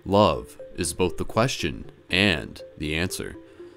Love is both the question and the answer.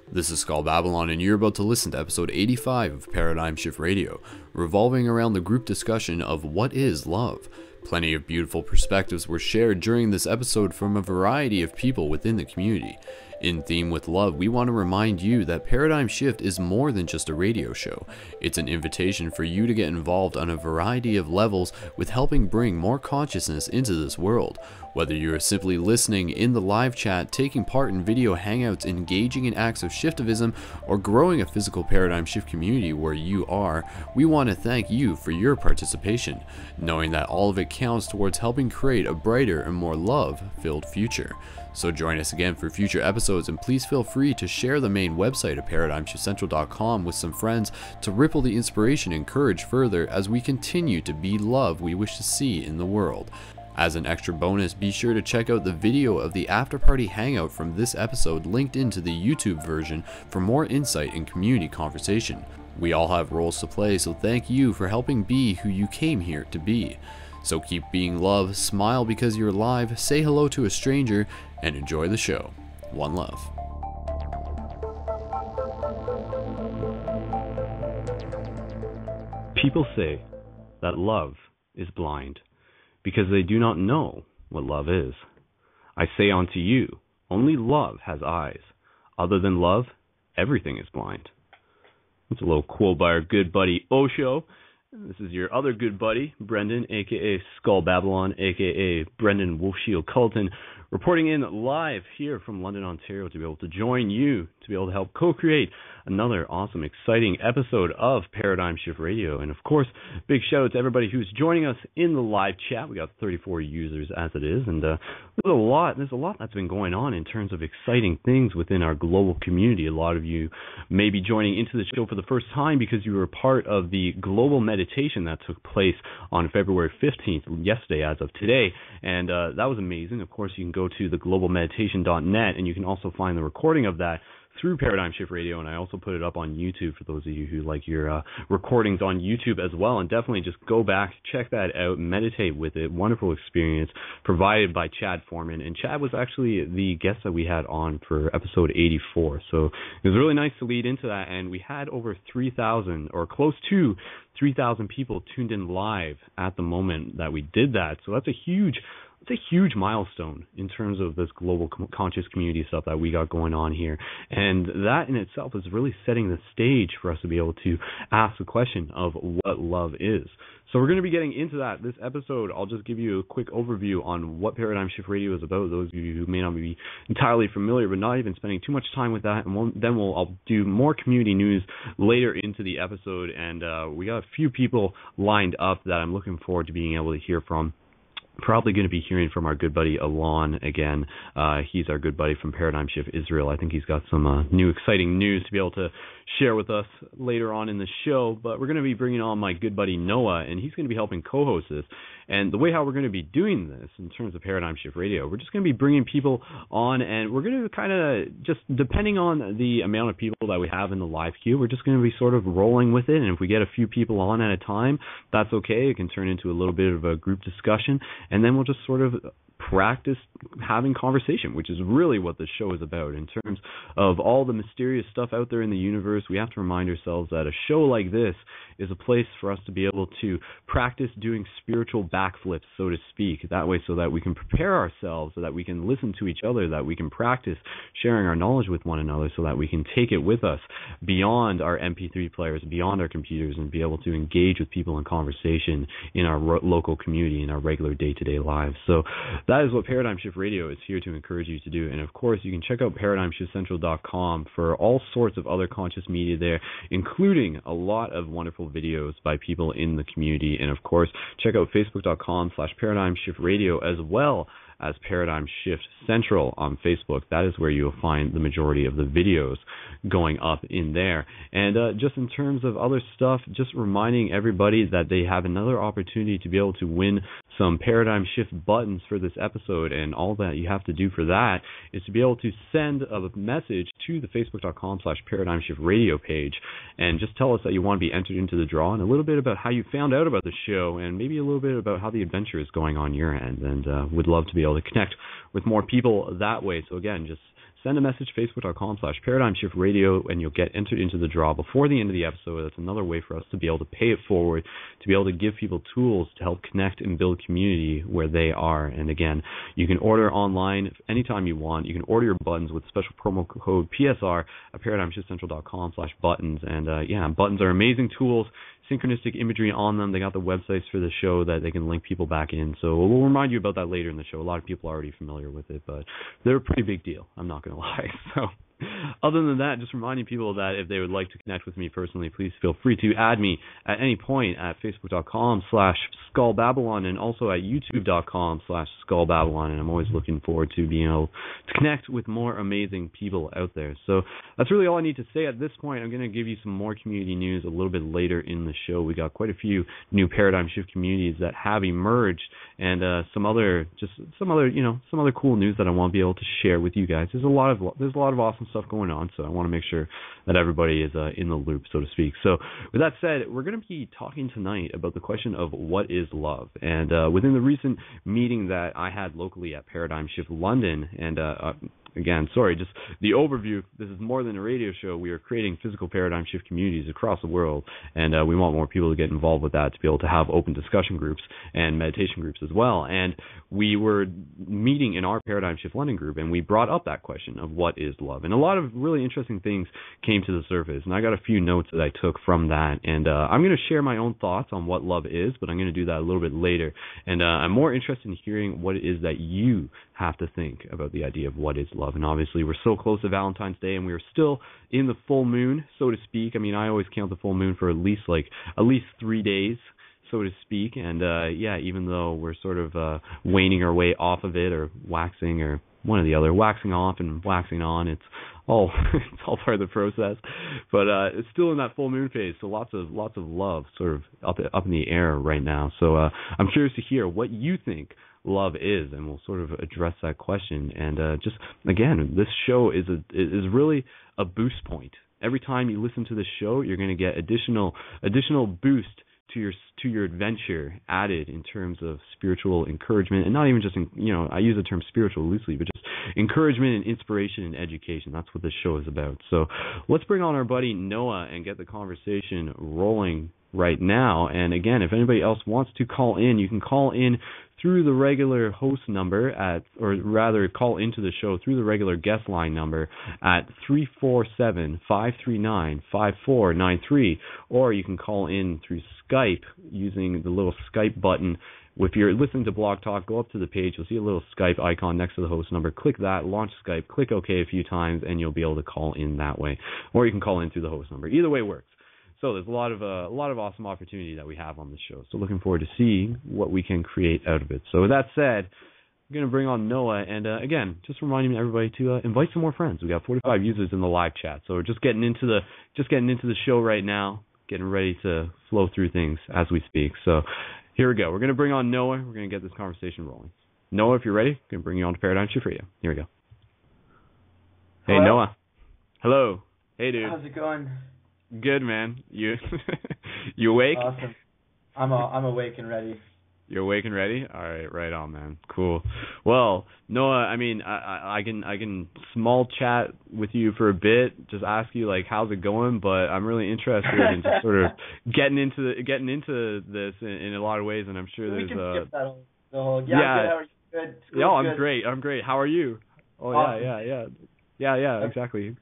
This is Skull Babylon, and you're about to listen to episode 85 of Paradigm Shift Radio, revolving around the group discussion of what is love. Plenty of beautiful perspectives were shared during this episode from a variety of people within the community. In theme with love, we want to remind you that Paradigm Shift is more than just a radio show. It's an invitation for you to get involved on a variety of levels with helping bring more consciousness into this world. Whether you're simply listening in the live chat, taking part in video hangouts, engaging in acts of shiftivism, or growing a physical Paradigm Shift community where you are, we want to thank you for your participation, knowing that all of it counts towards helping create a brighter and more love-filled future. So join us again for future episodes, and please feel free to share the main website at ParadigmShiftCentral.com with some friends to ripple the inspiration and courage further as we continue to be love we wish to see in the world. As an extra bonus, be sure to check out the video of the after party hangout from this episode linked into the YouTube version for more insight and community conversation. We all have roles to play, so thank you for helping be who you came here to be. So keep being love, smile because you're alive, say hello to a stranger, and enjoy the show. One love. People say that love is blind because they do not know what love is. I say unto you, only love has eyes. Other than love, everything is blind. That's a little quote by our good buddy Osho. This is your other good buddy, Brendon, a.k.a. Skull Babylon, a.k.a. Brendon Wolfshield Culton, reporting in live here from London, Ontario, to be able to join you, to be able to help co-create another awesome, exciting episode of Paradigm Shift Radio. And, of course, big shout-out to everybody who's joining us in the live chat. We got 34 users as it is, and there's a lot that's been going on in terms of exciting things within our global community. A lot of you may be joining into the show for the first time because you were part of the global meditation that took place on February 15th, yesterday as of today, and that was amazing. Of course, you can go to theglobalmeditation.net, and you can also find the recording of that through Paradigm Shift Radio, and I also put it up on YouTube for those of you who like your recordings on YouTube as well. And definitely just go back, check that out, meditate with it. Wonderful experience provided by Chad Foreman, and Chad was actually the guest that we had on for episode 84. So it was really nice to lead into that, and we had over 3,000 or close to 3,000 people tuned in live at the moment that we did that. So that's a huge milestone in terms of this global conscious community stuff that we got going on here. And that in itself is really setting the stage for us to be able to ask the question of what love is. So we're going to be getting into that this episode. I'll just give you a quick overview on what Paradigm Shift Radio is about, those of you who may not be entirely familiar, but not even spending too much time with that. And I'll do more community news later into the episode. And we got a few people lined up that I'm looking forward to being able to hear from. Probably going to be hearing from our good buddy Alon again. He's our good buddy from Paradigm Shift Israel. I think he's got some new exciting news to be able to share with us later on in the show. But we're going to be bringing on my good buddy Noah, and he's going to be helping co-host this. And the way how we're going to be doing this in terms of Paradigm Shift Radio, we're just going to be bringing people on, and we're going to kind of just, depending on the amount of people that we have in the live queue, we're just going to be sort of rolling with it. And if we get a few people on at a time, that's okay. It can turn into a little bit of a group discussion, and then we'll just sort of practice having conversation, which is really what the show is about. In terms of all the mysterious stuff out there in the universe, we have to remind ourselves that a show like this is a place for us to be able to practice doing spiritual backflips, so to speak, that way so that we can prepare ourselves, so that we can listen to each other, that we can practice sharing our knowledge with one another, so that we can take it with us beyond our MP3 players, beyond our computers, and be able to engage with people in conversation in our local community, in our regular day-to-day lives. So that is what Paradigm Shift Radio is here to encourage you to do. And of course, you can check out ParadigmShiftCentral.com for all sorts of other conscious media there, including a lot of wonderful videos by people in the community. And of course, check out Facebook.com/ParadigmShiftRadio as well as Paradigm Shift Central on Facebook. That is where you'll find the majority of the videos going up in there. And just in terms of other stuff, just reminding everybody that they have another opportunity to be able to win some paradigm shift buttons for this episode, and all that you have to do for that is to be able to send a message to the facebook.com/paradigm shift radio page and just tell us that you want to be entered into the draw, and a little bit about how you found out about the show, and maybe a little bit about how the adventure is going on your end. And would love to be able to connect with more people that way. So again, just send a message to facebook.com/paradigm shift radio, and you'll get entered into the draw before the end of the episode. That's another way for us to be able to pay it forward, to be able to give people tools to help connect and build community where they are. And again, you can order online anytime you want. You can order your buttons with special promo code PSR at paradigmshiftcentral.com/buttons. And buttons are amazing tools. Synchronistic imagery on them. They got the websites for the show that they can link people back in. So we'll remind you about that later in the show. A lot of people are already familiar with it, but they're a pretty big deal. I'm not going to lie. So other than that, just reminding people that if they would like to connect with me personally, please feel free to add me at any point at facebook.com/skullbabylon and also at youtube.com/skullbabylon. And I'm always looking forward to being able to connect with more amazing people out there. So that's really all I need to say at this point. I'm going to give you some more community news a little bit later in the show. We got quite a few new paradigm shift communities that have emerged, and some other cool news that I want to be able to share with you guys. There's a lot of awesome stuff going on, so I want to make sure that everybody is in the loop, so to speak. So with that said, we're going to be talking tonight about the question of what is love. And within the recent meeting that I had locally at Paradigm Shift London, and again, sorry, just the overview. This is more than a radio show. We are creating physical paradigm shift communities across the world, and we want more people to get involved with that, to be able to have open discussion groups and meditation groups as well. And we were meeting in our Paradigm Shift London group, and we brought up that question of what is love. And a lot of really interesting things came to the surface, and I got a few notes that I took from that. And I'm going to share my own thoughts on what love is, but I'm going to do that a little bit later. And I'm more interested in hearing what it is that you have to think about the idea of what is love. And obviously we're so close to Valentine's Day, and we're still in the full moon, so to speak. I mean, I always count the full moon for at least 3 days, so to speak. And even though we're sort of waning our way off of it, or waxing, or one or the other, waxing off and waxing on, it's all part of the process. But it's still in that full moon phase, so lots of love sort of up in the air right now. So I'm curious to hear what you think love is, and we'll sort of address that question. And just again, this show is really a boost point. Every time you listen to the show, you're going to get additional boost to your adventure added in terms of spiritual encouragement, and not even just I use the term spiritual loosely, but just encouragement and inspiration and education. That's what this show is about. So let's bring on our buddy Noah and get the conversation rolling right now. And again, if anybody else wants to call in, you can call in through the regular host number call into the show through the regular guest line number at 347-539-5493, or you can call in through Skype using the little Skype button. If you're listening to Blog Talk, go up to the page. You'll see a little Skype icon next to the host number. Click that, launch Skype, click OK a few times, and you'll be able to call in that way. Or you can call in through the host number. Either way works. So there's a lot of awesome opportunity that we have on the show. So looking forward to seeing what we can create out of it. So with that said, I'm going to bring on Noah, and again, just reminding everybody to invite some more friends. We got 45 users in the live chat, so we're just getting into the show right now, getting ready to flow through things as we speak. So here we go. We're going to bring on Noah. We're going to get this conversation rolling. Noah, if you're ready, I'm going to bring you on to Paradigm Shift Radio. Here we go. Hey, hello? Noah. Hello. Hey, dude. How's it going? Good, man. You awake? Awesome. I'm awake and ready. You're awake and ready? All right, right on, man. Cool. Well, Noah, I mean, I can small chat with you for a bit, just ask you like how's it going, but I'm really interested in just sort of getting into this in a lot of ways, and I'm sure we there's can skip that yeah. I'm good. How are you? Good. Yeah, I'm great. How are you? Oh, awesome. Yeah, exactly.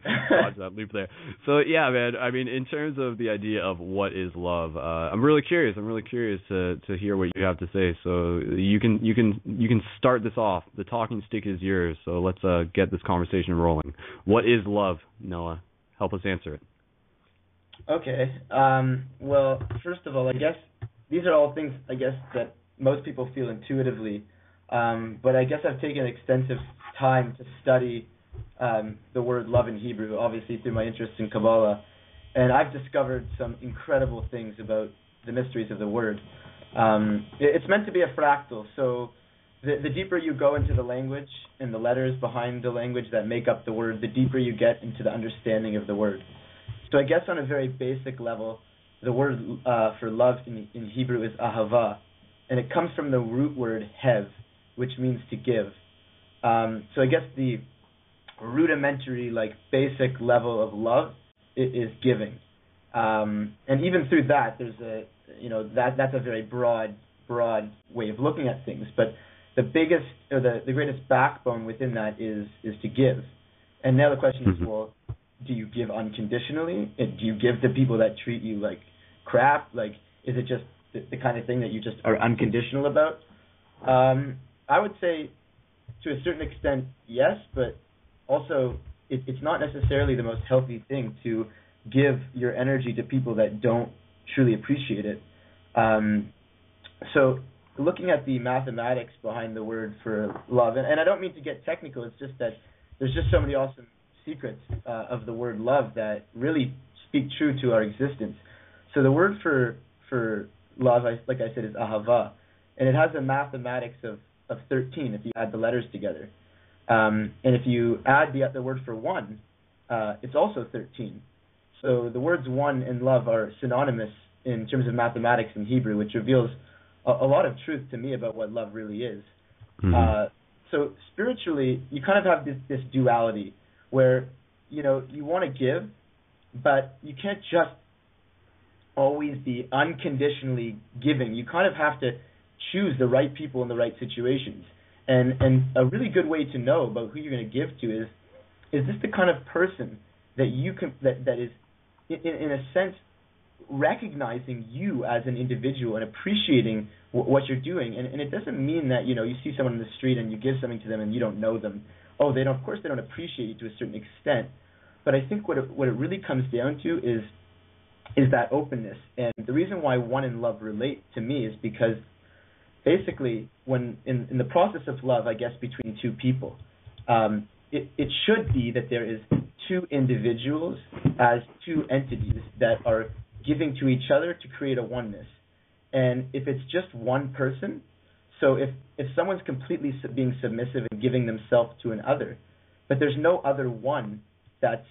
Dodge that loop there. So yeah, man. I mean, in terms of the idea of what is love, I'm really curious. to hear what you have to say. So you can start this off. The talking stick is yours. So let's get this conversation rolling. What is love, Noah? Help us answer it. Okay. Well, first of all, I guess these are all things that most people feel intuitively. But I guess I've taken extensive time to study the word love in Hebrew, obviously through my interest in Kabbalah, and I've discovered some incredible things about the mysteries of the word. It's meant to be a fractal, so the deeper you go into the language and the letters behind the language that make up the word, the deeper you get into the understanding of the word. So I guess on a very basic level, the word for love in Hebrew is ahava, and it comes from the root word hev, which means to give. So I guess the rudimentary, basic level of love is giving. And even through that, there's that's a very broad way of looking at things. But the biggest or the greatest backbone within that is to give. And now the question is, well, do you give unconditionally? And do you give to people that treat you like crap? Is it just the kind of thing that you just are unconditional about? I would say to a certain extent, yes, but also it's not necessarily the most healthy thing to give your energy to people that don't truly appreciate it. So looking at the mathematics behind the word for love, and I don't mean to get technical, it's just that there's just so many awesome secrets of the word love that really speak true to our existence. So the word for love, like I said, is ahava, and it has a mathematics of 13 if you add the letters together. And if you add the word for one, it's also 13. So the words one and love are synonymous in terms of mathematics in Hebrew, which reveals a lot of truth to me about what love really is. So spiritually, you kind of have this duality where, you want to give, but you can't just always be unconditionally giving. You kind of have to choose the right people in the right situations. And a really good way to know about who you're going to give to is this the kind of person that you can that is in a sense recognizing you as an individual and appreciating what you're doing. And it doesn't mean that you see someone in the street and you give something to them and you don't know them. Oh, they don't. Of course, they don't appreciate you to a certain extent. But I think what it really comes down to is that openness. And the reason why one and love relate to me is because basically, when in the process of love, I guess between two people, it should be that there is two individuals as two entities that are giving to each other to create a oneness. And if it's just one person, so if someone's completely being submissive and giving themselves to another, but there's no other one that's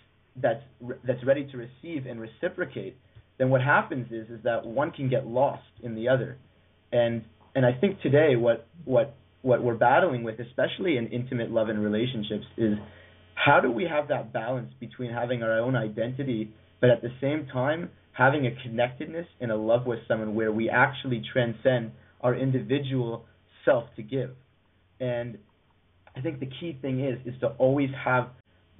ready to receive and reciprocate, then what happens is that one can get lost in the other. And I think today what we're battling with, especially in intimate love and relationships, is how do we have that balance between having our own identity, but at the same time having a connectedness and a love with someone where we actually transcend our individual self to give. And I think the key thing is to always have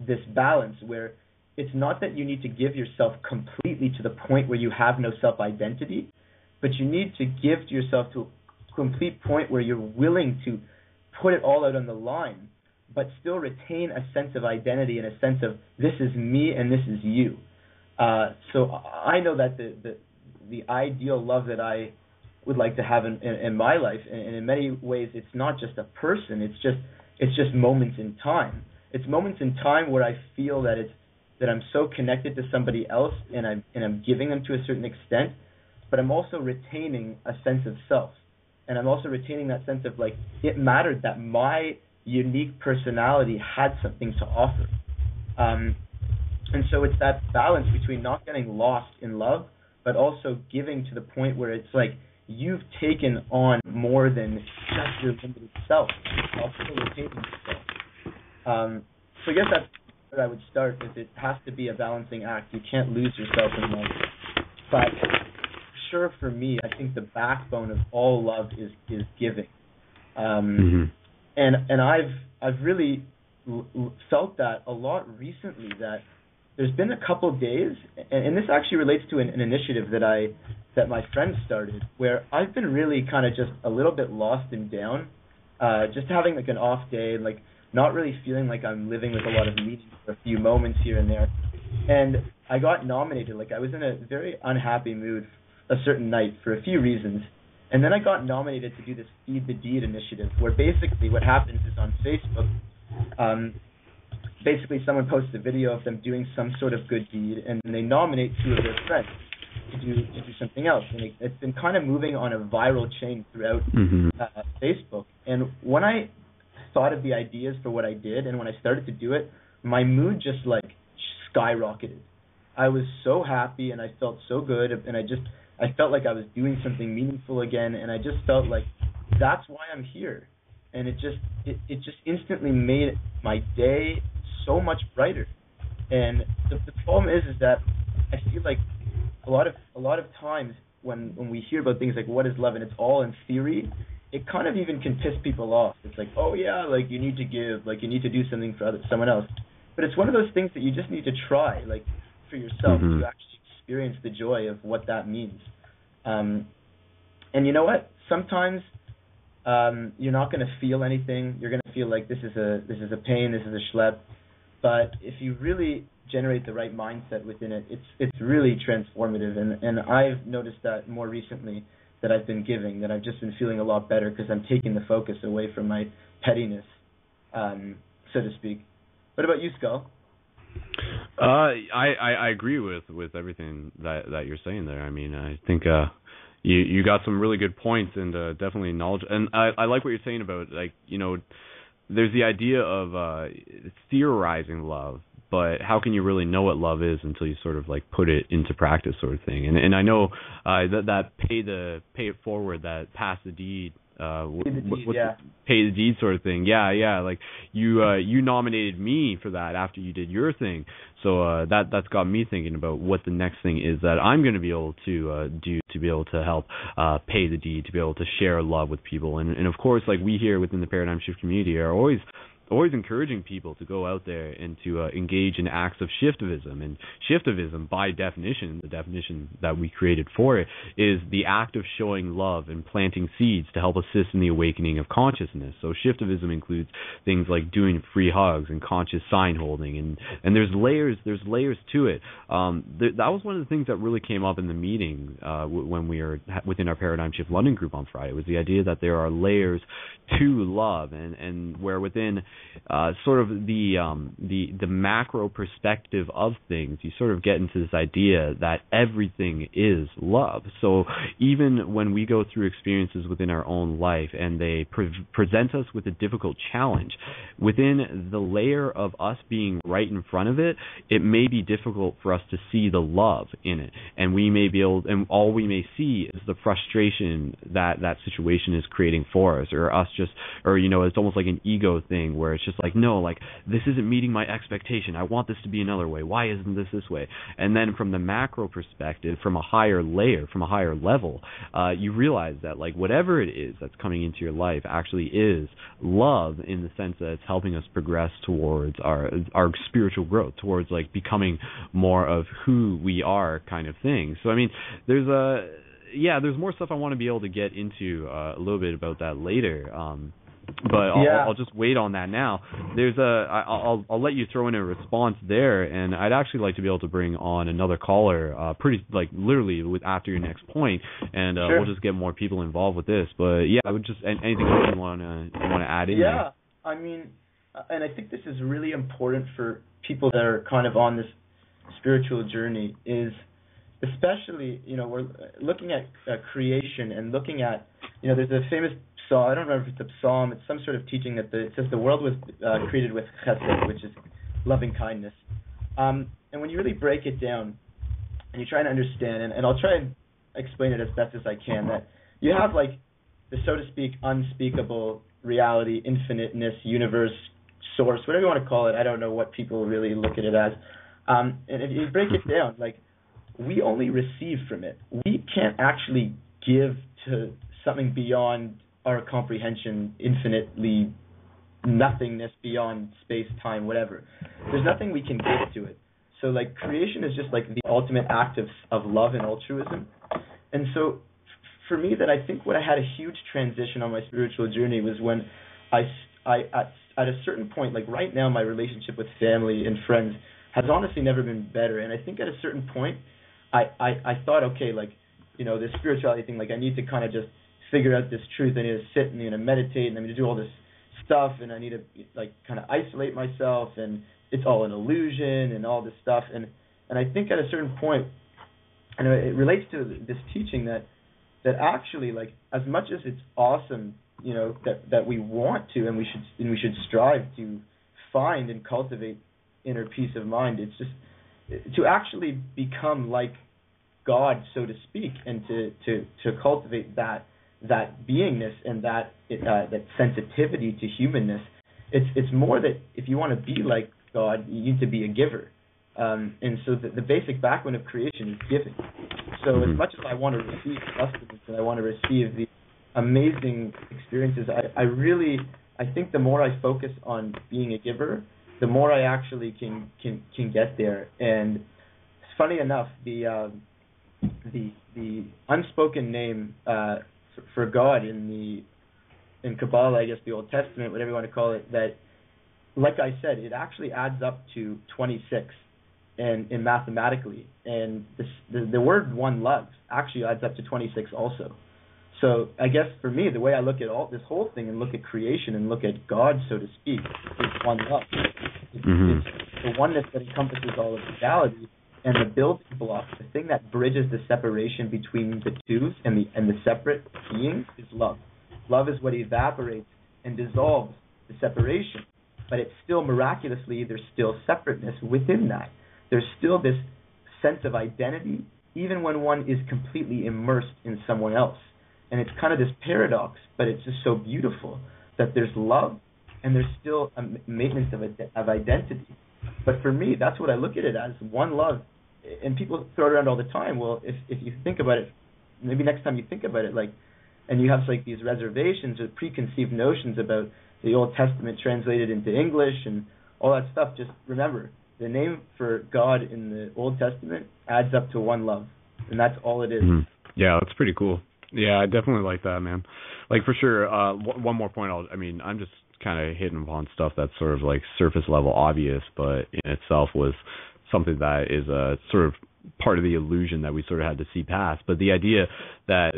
this balance where it's not that you need to give yourself completely to the point where you have no self-identity, but you need to give to yourself to a complete point where you're willing to put it all out on the line, but still retain a sense of identity and a sense of this is me and this is you. So I know that the ideal love that I would like to have in my life, and in many ways it's not just a person, it's just moments in time. It's moments in time where I feel that I'm so connected to somebody else and I'm giving them to a certain extent, but I'm also retaining a sense of self. And I'm also retaining that sense of it mattered that my unique personality had something to offer. And so it's that balance between not getting lost in love, but also giving to the point where it's you've taken on more than just your limited self, also retaining yourself. So I guess that's where I would start, is it has to be a balancing act. You can't lose yourself in love. But sure, for me, I think the backbone of all love is giving. And I've really felt that a lot recently, that there's been a couple of days, and this actually relates to an initiative that my friend started, where I've been really kind of just a little bit lost and down, just having an off day, and not really feeling like I'm living with a lot of meaning for a few moments here and there. And I got nominated. I was in a very unhappy mood a certain night for a few reasons. And then I got nominated to do this Feed the Deed initiative, where basically what happens is on Facebook, basically someone posts a video of them doing some sort of good deed, and they nominate two of their friends. to do something else. And it's been kind of moving on a viral chain throughout Facebook. And when I thought of the ideas for what I did, and when I started to do it, my mood just like skyrocketed. I was so happy, and I felt so good, and I felt like I was doing something meaningful again, and I just felt like that's why I'm here. And it just instantly made my day so much brighter. And the problem is that I feel like a lot of times when we hear about things like what is love and it's all in theory, it kind of even can piss people off. It's like, oh yeah, like you need to give, like you need to do something for someone else. But it's one of those things that you just need to try, like for yourself, to actually experience the joy of what that means. And you know what? Sometimes you're not going to feel anything. You're going to feel like this is a pain, this is a schlep. But if you really generate the right mindset within it, it's really transformative. And I've noticed that more recently that I've been giving, that I've just been feeling a lot better because I'm taking the focus away from my pettiness, so to speak. What about you, Skull? I agree with everything that you're saying there. I mean, I think you got some really good points, and definitely knowledge. And I like what you're saying about, like, you know, there's the idea of theorizing love, but how can you really know what love is until you sort of like put it into practice, sort of thing. And I know that pay it forward, that pass the deed. Pay the deed sort of thing. Yeah. Like you nominated me for that after you did your thing. So that's got me thinking about what the next thing is that I'm going to be able to do to be able to help pay the deed, to be able to share love with people. And of course, like we here within the Paradigm Shift community are always encouraging people to go out there and to engage in acts of shiftivism. And shiftivism, by definition, the definition that we created for it, is the act of showing love and planting seeds to help assist in the awakening of consciousness. So shiftivism includes things like doing free hugs and conscious sign holding, and there's layers to it. That was one of the things that really came up in the meeting when we were within our Paradigm Shift London group on Friday, was the idea that there are layers to love, and where within sort of the macro perspective of things, you sort of get into this idea that everything is love. So even when we go through experiences within our own life and they present us with a difficult challenge, within the layer of us being right in front of it, it may be difficult for us to see the love in it, and we may be able, and all we may see is the frustration that situation is creating for us, or you know, it's almost like an ego thing where it's just like, no, like this isn't meeting my expectation. I want this to be another way. Why isn't this way? And then from the macro perspective, from a higher layer, from a higher level, you realize that like whatever it is that's coming into your life actually is love, in the sense that it's helping us progress towards our spiritual growth, towards like becoming more of who we are, kind of thing. So I mean, there's more stuff I want to be able to get into a little bit about that later. But I'll just wait on that now. I'll let you throw in a response there, and I'd actually like to be able to bring on another caller, pretty like literally after your next point, and sure. We'll just get more people involved with this. But yeah, I would just anything else you want to add in? Yeah, there? I mean, and I think this is really important for people that are kind of on this spiritual journey, is especially, you know, we're looking at creation and looking at, you know, there's a famous psalm, I don't remember if it's a psalm, it's some sort of teaching that it says the world was created with chesed, which is loving kindness. And when you really break it down and you try to understand, and I'll try and explain it as best as I can, that you have like the, so to speak, unspeakable reality, infiniteness, universe, source, whatever you want to call it. I don't know what people really look at it as. And if you break it down, like, we only receive from it. We can't actually give to something beyond our comprehension, infinitely nothingness beyond space, time, whatever. There's nothing we can give to it. So, like, creation is just like the ultimate act of love and altruism. And so, for me, that I think when I had a huge transition on my spiritual journey was when I at a certain point, like right now, my relationship with family and friends has honestly never been better. And I think at a certain point, I thought, okay, like, you know, this spirituality thing, like, I need to kind of just figure out this truth. I need to sit and, you know, meditate, and I need to do all this stuff, and I need to, like, kind of isolate myself, and it's all an illusion and all this stuff. And I think at a certain point, and it relates to this teaching that actually, like, as much as it's awesome, that we want to, and we should strive to find and cultivate inner peace of mind. It's just to actually become like God, so to speak, and to cultivate that beingness and that sensitivity to humanness. It's more that if you want to be like God, you need to be a giver. And so the basic background of creation is giving. So as much as I want to receive sustenance and I want to receive the amazing experiences, I think the more I focus on being a giver, the more I actually can get there. And it's funny enough, the unspoken name for God in Kabbalah, I guess the Old Testament, whatever you want to call it, that, like I said, it actually adds up to 26, and mathematically, and the word one love actually adds up to 26 also. So I guess for me, the way I look at this whole thing and look at creation and look at God, so to speak, is one love. It's the oneness that encompasses all of reality, and the building block, the thing that bridges the separation between the twos and the separate beings, is love. Love is what evaporates and dissolves the separation, but it's still miraculously, there's still separateness within that. There's still this sense of identity, even when one is completely immersed in someone else. And it's kind of this paradox, but it's just so beautiful that there's love and there's still a maintenance of identity. But for me, that's what I look at it as, one love. And people throw it around all the time. Well, if you think about it, maybe next time you think about it, like, and you have like these reservations or preconceived notions about the Old Testament translated into English and all that stuff, just remember, the name for God in the Old Testament adds up to one love, and that's all it is. Yeah, that's pretty cool. Yeah, I definitely like that, man. Like, for sure, one more point, I'm just kind of hitting upon stuff that's sort of like surface level obvious, but in itself was something that is sort of part of the illusion that we sort of had to see past. But the idea that,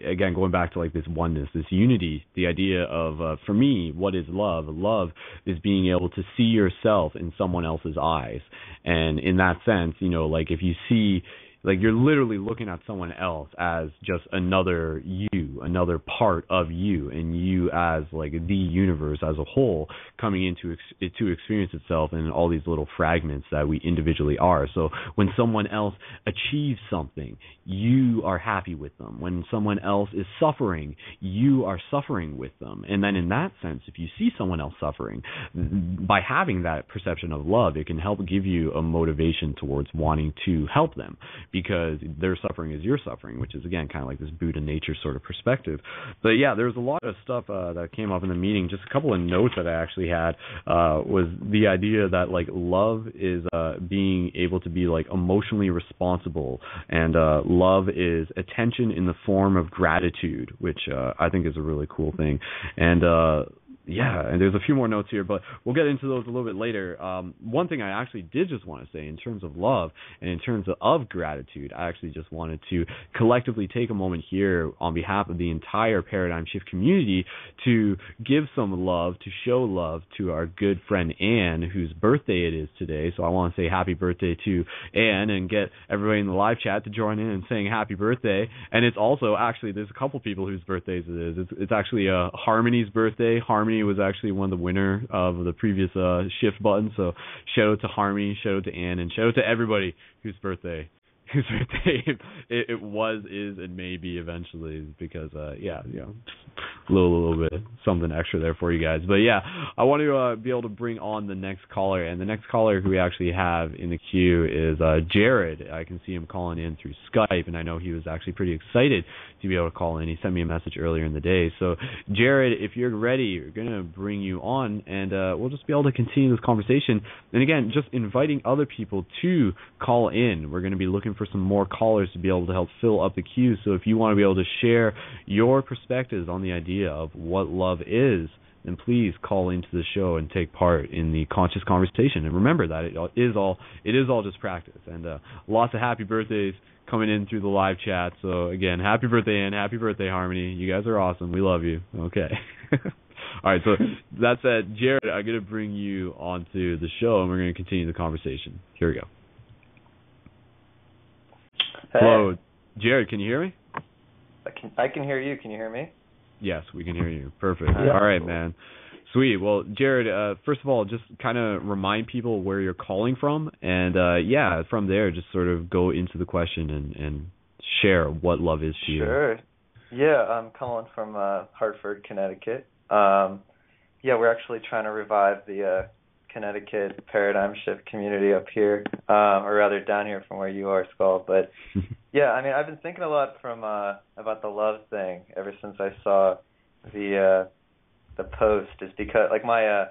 again, going back to like this oneness, this unity, the idea of, for me, what is love? Love is being able to see yourself in someone else's eyes. And in that sense, like if you see, like you're literally looking at someone else as just another you, another part of you, and you as like the universe as a whole coming into to experience itself in all these little fragments that we individually are. So when someone else achieves something, you are happy with them. When someone else is suffering, you are suffering with them. And then in that sense, if you see someone else suffering, by having that perception of love, it can help give you a motivation towards wanting to help them, because their suffering is your suffering, which is, again, kind of like this Buddha nature sort of perspective. But, yeah, there's a lot of stuff that came up in the meeting. Just a couple of notes that I actually had was the idea that, like, love is being able to be, like, emotionally responsible, and love is attention in the form of gratitude, which I think is a really cool thing. And yeah, and there's a few more notes here, but we'll get into those a little bit later. One thing I actually did just want to say in terms of love and in terms of gratitude, I actually just wanted to collectively take a moment here on behalf of the entire Paradigm Shift community to give some love, to show love to our good friend Anne, whose birthday it is today. So I want to say happy birthday to Anne and get everybody in the live chat to join in and saying happy birthday. And it's also, actually, there's a couple people whose birthdays it is. It's actually Harmony's birthday. Harmony was actually one of the winner of the previous shift button. So shout out to Harmony, shout out to Anne, and shout out to everybody whose birthday it was, is, and may be eventually, because yeah, a little bit something extra there for you guys. But yeah, I want to be able to bring on the next caller, and the next caller who we actually have in the queue is Jared. I can see him calling in through Skype, and I know he was actually pretty excited to be able to call in. He sent me a message earlier in the day. So Jared, if you're ready, we're going to bring you on, and we'll just be able to continue this conversation. And again, just inviting other people to call in. We're going to be looking for some more callers to be able to help fill up the queue. So if you want to be able to share your perspectives on the idea of what love is, then please call into the show and take part in the conscious conversation. And remember that it is all just practice. And lots of happy birthdays coming in through the live chat. So again, happy birthday, Ann. Happy birthday, Harmony. You guys are awesome. We love you. Okay. All right, so that said, Jared, I'm going to bring you onto the show, and we're going to continue the conversation. Here we go. Hey. Hello, Jared, can you hear me? I can hear you. Can you hear me? Yes, we can hear you. Perfect. Yeah. All right, man. Sweet. Well, Jared, first of all, just kind of remind people where you're calling from, and from there, just sort of go into the question and share what love is to you. Sure. Yeah, I'm calling from Hartford, Connecticut. We're actually trying to revive the Connecticut paradigm shift community up here, or rather down here from where you are, Skull. But yeah, I mean, I've been thinking a lot about the love thing ever since I saw the post. Is because like my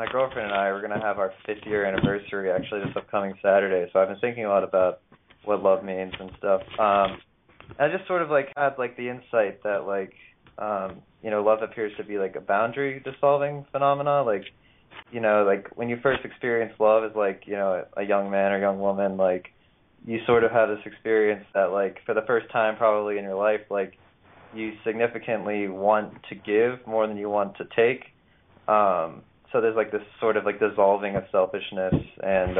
girlfriend and I were gonna have our 5th year anniversary actually this upcoming Saturday. So I've been thinking a lot about what love means and stuff. I just sort of like had like the insight that like love appears to be like a boundary dissolving phenomena. Like like when you first experience love as like a young man or young woman, like you sort of have this experience that like for the first time probably in your life, like you significantly want to give more than you want to take. So there's like this sort of like dissolving of selfishness and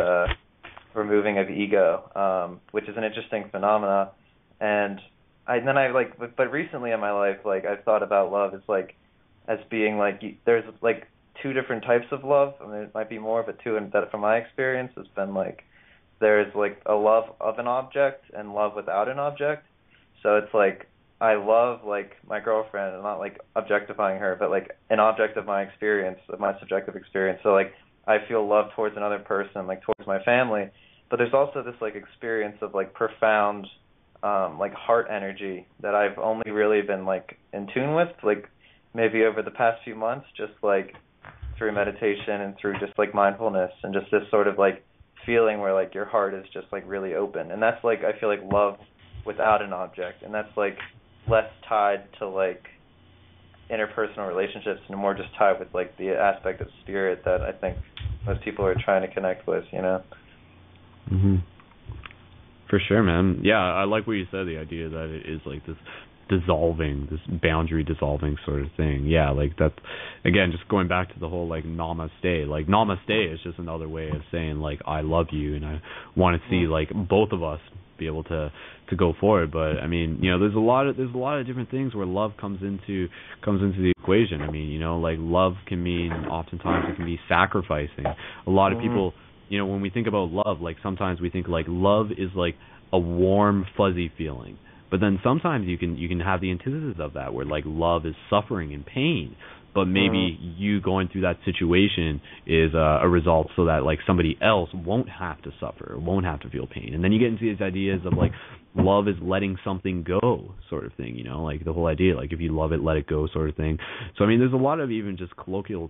removing of ego, which is an interesting phenomena. And but recently in my life, like I've thought about love as being like there's like 2 different types of love. I mean, it might be more, but 2, and that from my experience has been like there's like a love of an object and love without an object. So it's like I love like my girlfriend, and not like objectifying her, but like an object of my experience, of my subjective experience. So like I feel love towards another person, like towards my family. But there's also this like experience of like profound like heart energy that I've only really been like in tune with, like maybe over the past few months, just like through meditation and through just like mindfulness and just this sort of like feeling where like your heart is just like really open. And that's like I feel like love without an object, and that's like less tied to like interpersonal relationships and more just tied with like the aspect of spirit that I think most people are trying to connect with, Mhm. For sure, man. Yeah, I like what you said, the idea that it is like this dissolving, this boundary dissolving sort of thing. Yeah, like that's, again, just going back to the whole like namaste. Like namaste is just another way of saying like I love you, and I want to see like both of us be able to go forward. But I mean, there's a lot of different things where love comes into the equation. I mean, like love can mean, oftentimes it can be sacrificing. A lot of people, when we think about love, like sometimes we think like love is like a warm, fuzzy feeling. But then sometimes you can have the antithesis of that, where like love is suffering and pain. But maybe you going through that situation is a result so that like somebody else won't have to suffer, won't have to feel pain. And then you get into these ideas of like love is letting something go sort of thing, like the whole idea, like if you love it, let it go sort of thing. So I mean, there's a lot of even just colloquial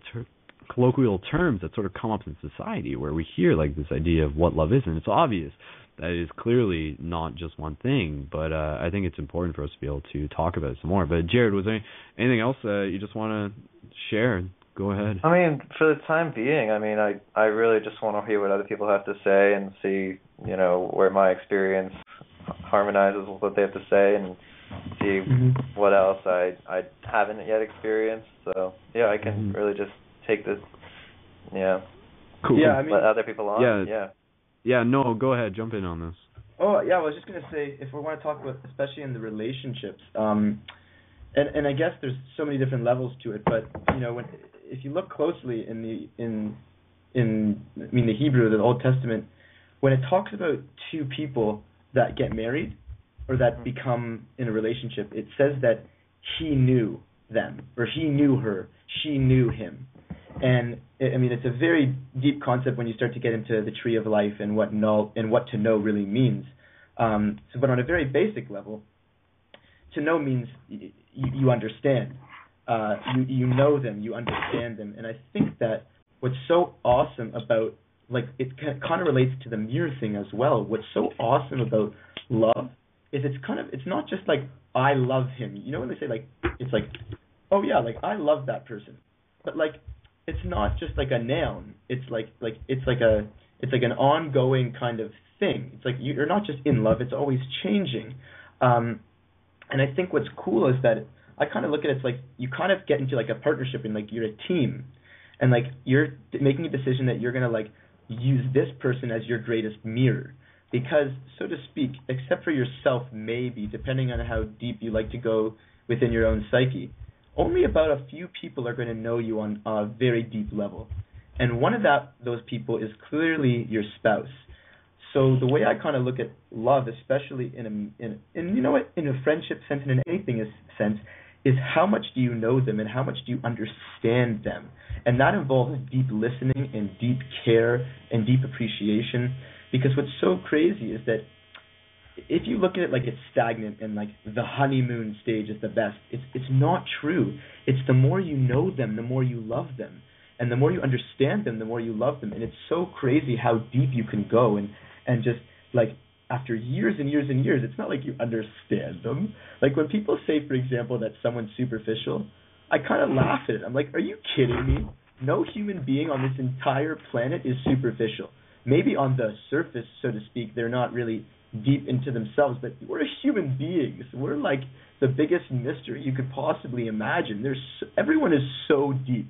terms that sort of come up in society where we hear like this idea of what love is, and it's obvious that it is clearly not just one thing, but I think it's important for us to be able to talk about it some more. But Jared, was there anything else you just want to share? Go ahead. I mean, for the time being, I mean, I really just want to hear what other people have to say and see, where my experience harmonizes with what they have to say, and see what else I haven't yet experienced. So yeah, I can really just take this, cool. Yeah, I mean, let other people on. Yeah, no, go ahead, jump in on this. Oh, yeah, I was just going to say, if we want to talk about, especially in the relationships, and I guess there's so many different levels to it, but, if you look closely in the Hebrew, the Old Testament, when it talks about 2 people that get married or that become in a relationship, it says that he knew them, or he knew her, she knew him. And I mean, it's a very deep concept when you start to get into the tree of life and what to know really means. But on a very basic level, to know means you understand. You know them, you understand them, and I think that what's so awesome about, like, it kind of relates to the mirror thing as well. What's so awesome about love is it's not just like I love him. When they say like, it's like, oh yeah, like I love that person, but like, it's not just like a noun. It's like an ongoing kind of thing. It's like you're not just in love. It's always changing. And I think what's cool is that I kind of look at it, it's like you kind of get into like a partnership, and like you're a team, and like you're making a decision that you're gonna like use this person as your greatest mirror. Because, so to speak, except for yourself, maybe, depending on how deep you like to go within your own psyche, only about a few people are going to know you on a very deep level. And one of those people is clearly your spouse. So the way I kind of look at love, especially in you know what, in a friendship sense and in anything sense, is how much do you know them and how much do you understand them? And that involves deep listening and deep care and deep appreciation. Because what's so crazy is that if you look at it like it's stagnant and like the honeymoon stage is the best, it's not true. It's the more you know them, the more you love them. And the more you understand them, the more you love them. And it's so crazy how deep you can go. And just like after years and years and years, it's not like you understand them. Like when people say, for example, that someone's superficial, I kind of laugh at it. I'm like, are you kidding me? No human being on this entire planet is superficial. Maybe on the surface, so to speak, they're not really deep into themselves, but we're human beings. We're like the biggest mystery you could possibly imagine. Everyone is so deep.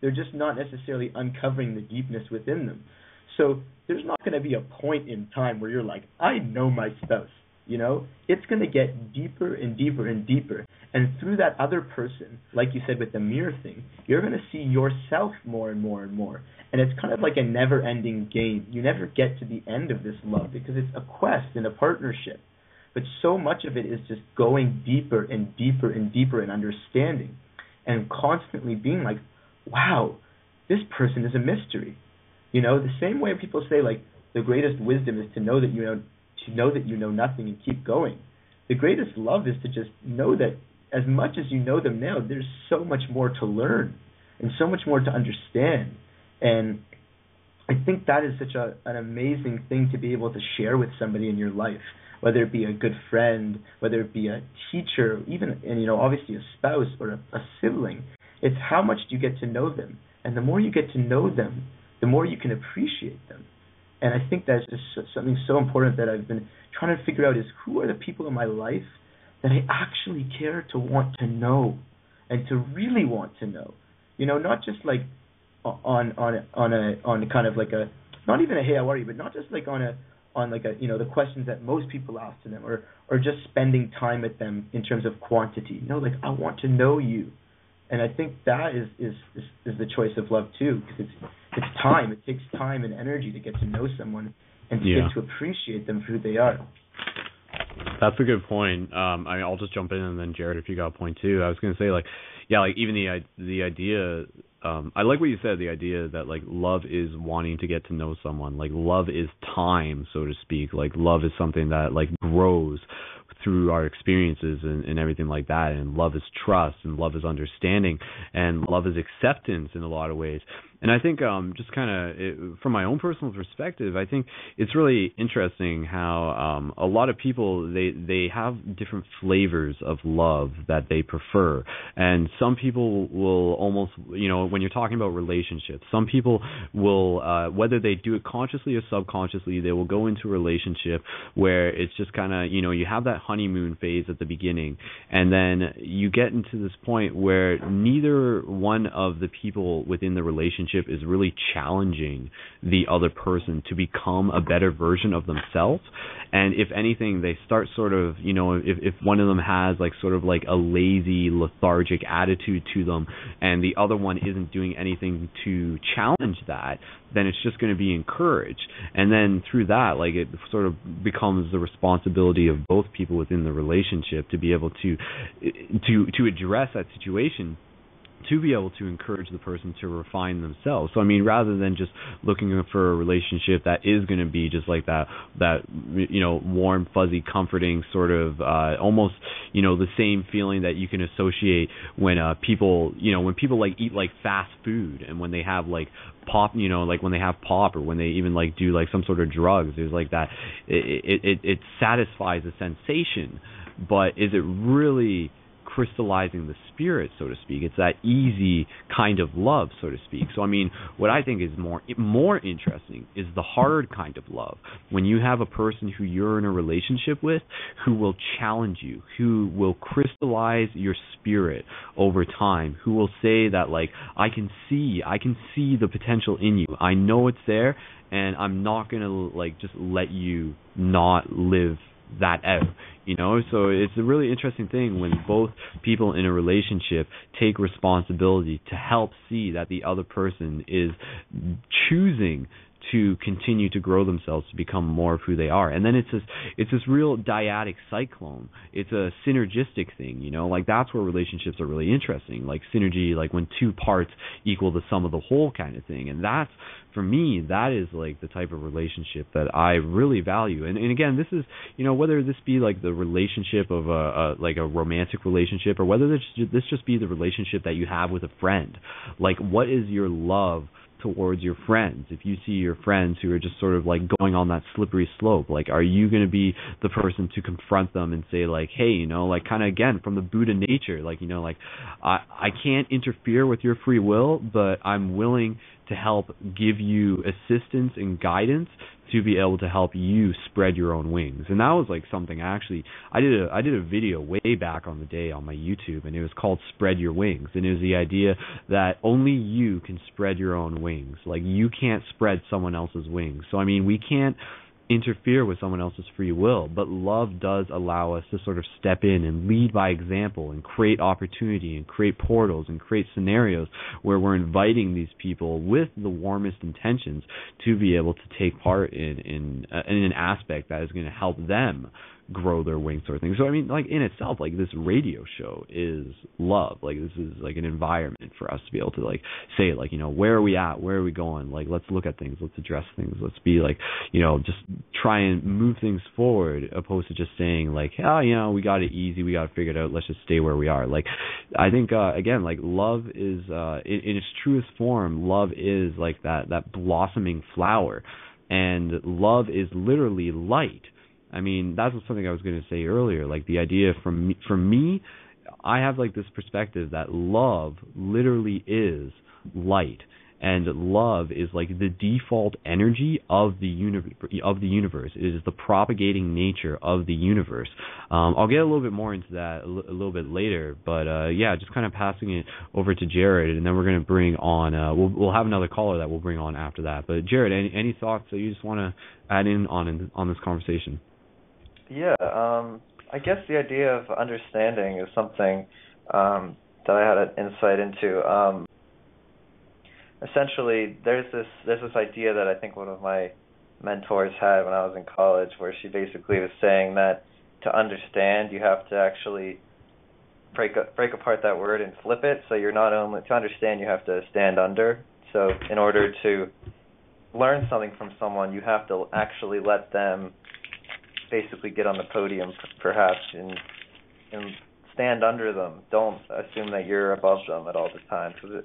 They're just not necessarily uncovering the deepness within them. So there's not going to be a point in time where you're like, I know my spouse. You know, it's going to get deeper and deeper and deeper. And through that other person, like you said with the mirror thing, you're going to see yourself more and more and more. And it's kind of like a never-ending game. You never get to the end of this love because it's a quest and a partnership. But so much of it is just going deeper and deeper and deeper in understanding and constantly being like, wow, this person is a mystery. You know, the same way people say like the greatest wisdom is to know that you know nothing and keep going. The greatest love is to just know that as much as you know them now, there's so much more to learn and so much more to understand. And I think that is such an amazing thing to be able to share with somebody in your life, whether it be a good friend, whether it be a teacher, even, and you know, obviously a spouse or a sibling. It's how much do you get to know them. And the more you get to know them, the more you can appreciate them. And I think that's just something so important that I've been trying to figure out is who are the people in my life that I actually care to want to know and to really want to know. You know, not just like on kind of like a, not even a hey how are you, but not just like on like a, you know, the questions that most people ask to them, or just spending time with them in terms of quantity. You know, like I want to know you. And I think that is the choice of love too, because it's time. It takes time and energy to get to know someone and to get to appreciate them for who they are. That's a good point. I'll just jump in, and then Jared, if you got a point too. I was going to say, like, yeah, like even the idea. I like what you said. The idea that like love is wanting to get to know someone. Like love is time, so to speak. Like love is something that like grows through our experiences and everything like that. And love is trust, and love is understanding, and love is acceptance in a lot of ways. And I think just kind of from my own personal perspective, I think it's really interesting how a lot of people, they have different flavors of love that they prefer. And some people will almost, you know, when you're talking about relationships, some people will, whether they do it consciously or subconsciously, they will go into a relationship where it's just kind of, you know, you have that honeymoon phase at the beginning. And then you get into this point where neither one of the people within the relationship is really challenging the other person to become a better version of themselves. And if anything, they start sort of, you know, if one of them has like sort of like a lazy, lethargic attitude to them, and the other one isn't doing anything to challenge that, then it's just going to be encouraged. And then through that, like it sort of becomes the responsibility of both people within the relationship to be able to address that situation, to be able to encourage the person to refine themselves. So I mean, rather than just looking for a relationship that is going to be just like that you know, warm, fuzzy, comforting sort of almost, you know, the same feeling that you can associate when people, you know, when people like eat like fast food, and when they have like pop, you know, like when they have pop, or when they even like do like some sort of drugs, there's like that it satisfies a sensation, but is it really crystallizing the spirit, so to speak. It's that easy kind of love, so to speak. So I mean, what I think is more interesting is the hard kind of love. When you have a person who you're in a relationship with who will challenge you, who will crystallize your spirit over time, who will say that, like, I can see the potential in you. I know it's there, and I'm not going to, like, just let you not live that out, you know? So it's a really interesting thing when both people in a relationship take responsibility to help see that the other person is choosing to continue to grow themselves to become more of who they are. And then it's this real dyadic cyclone. It's a synergistic thing, you know, like that's where relationships are really interesting, like synergy, like when two parts equal the sum of the whole kind of thing. And that's, for me, that is like the type of relationship that I really value. And again, this is, you know, whether this be like the relationship of like a romantic relationship, or whether this just be the relationship that you have with a friend. Like, what is your love towards your friends? If you see your friends who are just sort of like going on that slippery slope, like, are you going to be the person to confront them and say, like, hey, you know, like, kind of again from the Buddha nature, like, you know, like, I can't interfere with your free will, but I'm willing to help give you assistance and guidance to be able to help you spread your own wings. And that was like something I did a video way back on the day on my YouTube, and it was called Spread Your Wings. And it was the idea that only you can spread your own wings. Like, you can't spread someone else's wings. So I mean, we can't interfere with someone else's free will, but love does allow us to sort of step in and lead by example and create opportunity and create portals and create scenarios where we're inviting these people with the warmest intentions to be able to take part in an aspect that is going to help them grow their wings, sort of thing. So I mean, like, in itself, like, this radio show is love. Like, this is like an environment for us to be able to, like, say, like, you know, where are we at, where are we going, like, let's look at things, let's address things, let's be like, you know, just try and move things forward, opposed to just saying, like, oh, you know, we got it easy, we got it figured out, let's just stay where we are. Like, I think again, like, love is in its truest form, love is like that blossoming flower, and love is literally light. I mean, that's something I was going to say earlier. Like, the idea for me, I have like this perspective that love literally is light, and love is like the default energy of the universe. It is the propagating nature of the universe. I'll get a little bit more into that a little bit later, but yeah, just kind of passing it over to Jared, and then we're going to bring on. We'll have another caller that we'll bring on after that. But Jared, any thoughts that you just want to add in on this conversation? Yeah, I guess the idea of understanding is something that I had an insight into. Essentially, there's this idea that I think one of my mentors had when I was in college, where she basically was saying that to understand, you have to actually break apart that word and flip it. So you're not only, to understand, you have to stand under. So in order to learn something from someone, you have to actually let them basically get on the podium, perhaps, and stand under them. Don't assume that you're above them at all the time. Because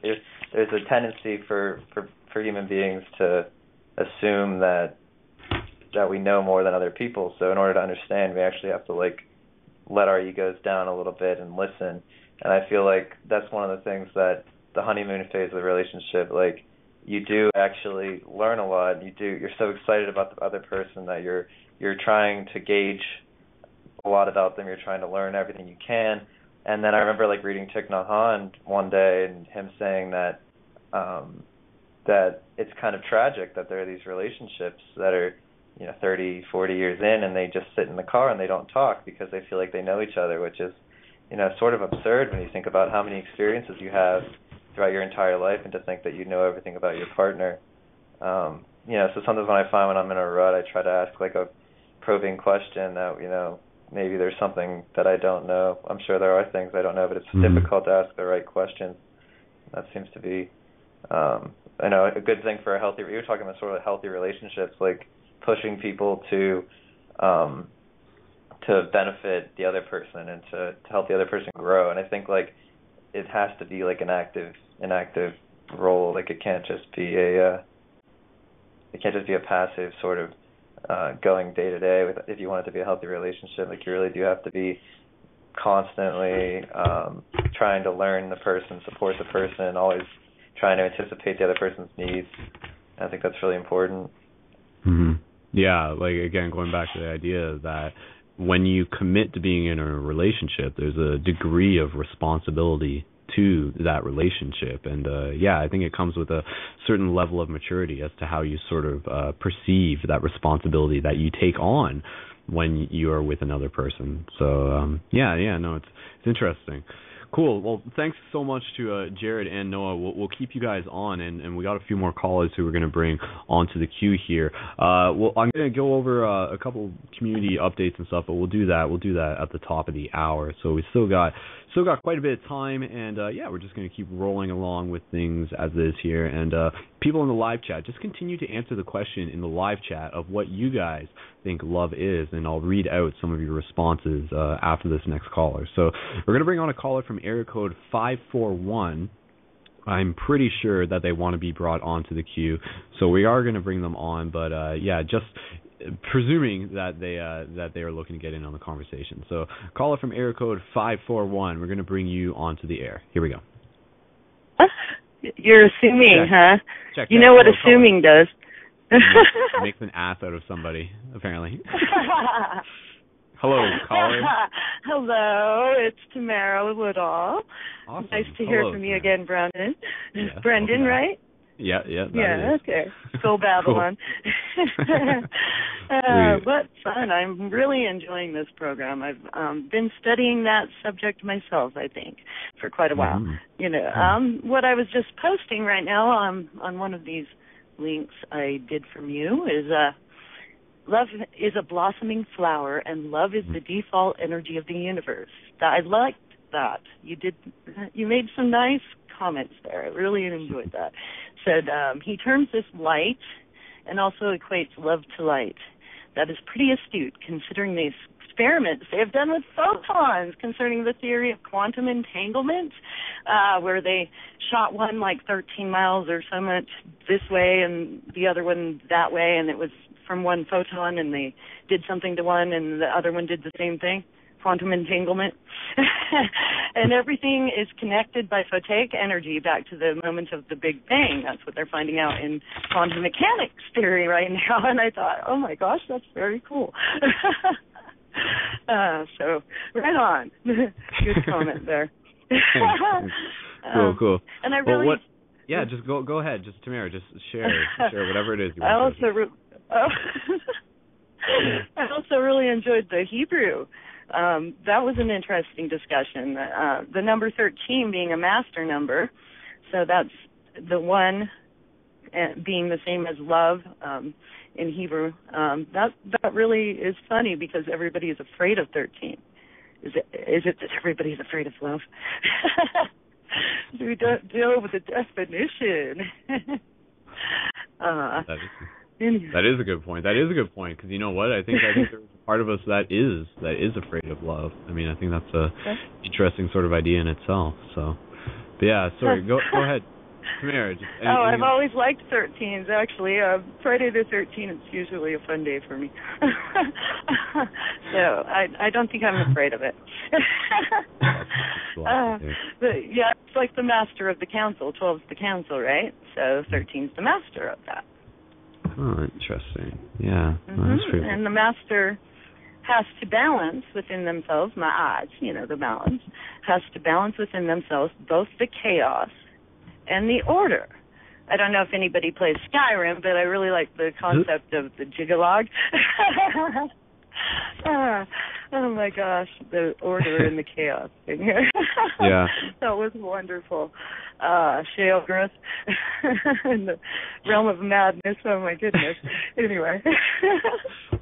there's a tendency for human beings to assume that we know more than other people. So in order to understand, we actually have to, like, let our egos down a little bit and listen. And I feel like that's one of the things that the honeymoon phase of the relationship, like, you do actually learn a lot. You're so excited about the other person that you're trying to gauge a lot about them. You're trying to learn everything you can. And then I remember, like, reading Thich Nhat Hanh one day, and him saying that that it's kind of tragic that there are these relationships that are, 30, 40 years in, and they just sit in the car and they don't talk because they feel like they know each other, which is, sort of absurd when you think about how many experiences you have throughout your entire life, and to think that you know everything about your partner. So sometimes when I find when I'm in a rut, I try to ask, like, a probing question that, maybe there's something that I don't know. I'm sure there are things I don't know, but it's difficult to ask the right questions. That seems to be, a good thing for a healthy. You were talking about sort of healthy relationships, like pushing people to benefit the other person and to help the other person grow. And I think, like, it has to be like an active role. Like, it can't just be a passive sort of going day to day. If you want it to be a healthy relationship, like, you really do have to be constantly trying to learn the person, support the person, always trying to anticipate the other person's needs. I think that's really important. Mm-hmm. Yeah, like, again, going back to the idea that when you commit to being in a relationship, there's a degree of responsibility to that relationship. And, I think it comes with a certain level of maturity as to how you sort of perceive that responsibility that you take on when you are with another person. So, it's interesting. Cool. Well, thanks so much to Jared and Noah. We'll keep you guys on, and we got a few more callers who we're going to bring onto the queue here. I'm going to go over a couple community updates and stuff, but we'll do that at the top of the hour. So we still got quite a bit of time, and we're just going to keep rolling along with things as is here. And people in the live chat, just continue to answer the question in the live chat of what you guys think love is, and I'll read out some of your responses after this next caller. So we're going to bring on a caller from area code 541. I'm pretty sure that they want to be brought onto the queue, so we are going to bring them on, but just presuming that they are looking to get in on the conversation. So caller from area code 541, we're going to bring you onto the air. Here we go. You're assuming, huh? Check. You know what assuming does. Makes an ass out of somebody, apparently. Hello, caller. Hello, it's Tammera Woodall. Awesome. Nice to hear from you again, Brendon. Yeah, Brendon, right? Yeah. Okay. Skull Babylon. What fun. I'm really enjoying this program. I've been studying that subject myself, I think, for quite a while. Mm-hmm. What I was just posting right now on one of these links I did from you is love is a blossoming flower, and love is the default energy of the universe. I liked that. You made some nice comments there. I really enjoyed that. Said he terms this light and also equates love to light. That is pretty astute, considering the experiments they have done with photons concerning the theory of quantum entanglement, where they shot one like 13 miles or so much this way and the other one that way, and it was from one photon, and they did something to one and the other one did the same thing. Quantum entanglement. And everything is connected by photonic energy back to the moment of the Big Bang. That's what they're finding out in quantum mechanics theory right now. And I thought, oh my gosh, that's very cool. So right on. Good comment there. Cool. And I really... just go ahead. Just, Tammera, just share whatever it is you want to I also really enjoyed the Hebrew. That was an interesting discussion. The number 13 being a master number, so that's the one being the same as love in Hebrew. That really is funny because everybody is afraid of 13. Is it that everybody's afraid of love? We don't deal with the definition. That is a good point. Because you know what? I think there's a part of us that is afraid of love. I mean, I think that's a interesting sort of idea in itself. So, but yeah. Sorry. Go ahead, Tammera. I've always liked 13s. Actually, Friday the 13th is usually a fun day for me. So I don't think I'm afraid of it. But yeah, it's like the master of the council. 12's the council, right? So 13's the master of that. Oh, interesting. Yeah. Mm-hmm. That's pretty cool. And the master has to balance within themselves, the balance, has to balance within themselves both the chaos and the order. I don't know if anybody plays Skyrim, but I really like the concept of the Jigalog. Oh my gosh, the order and the chaos thing. Yeah. That was wonderful. Shale growth in the realm of madness. Oh my goodness. Anyway.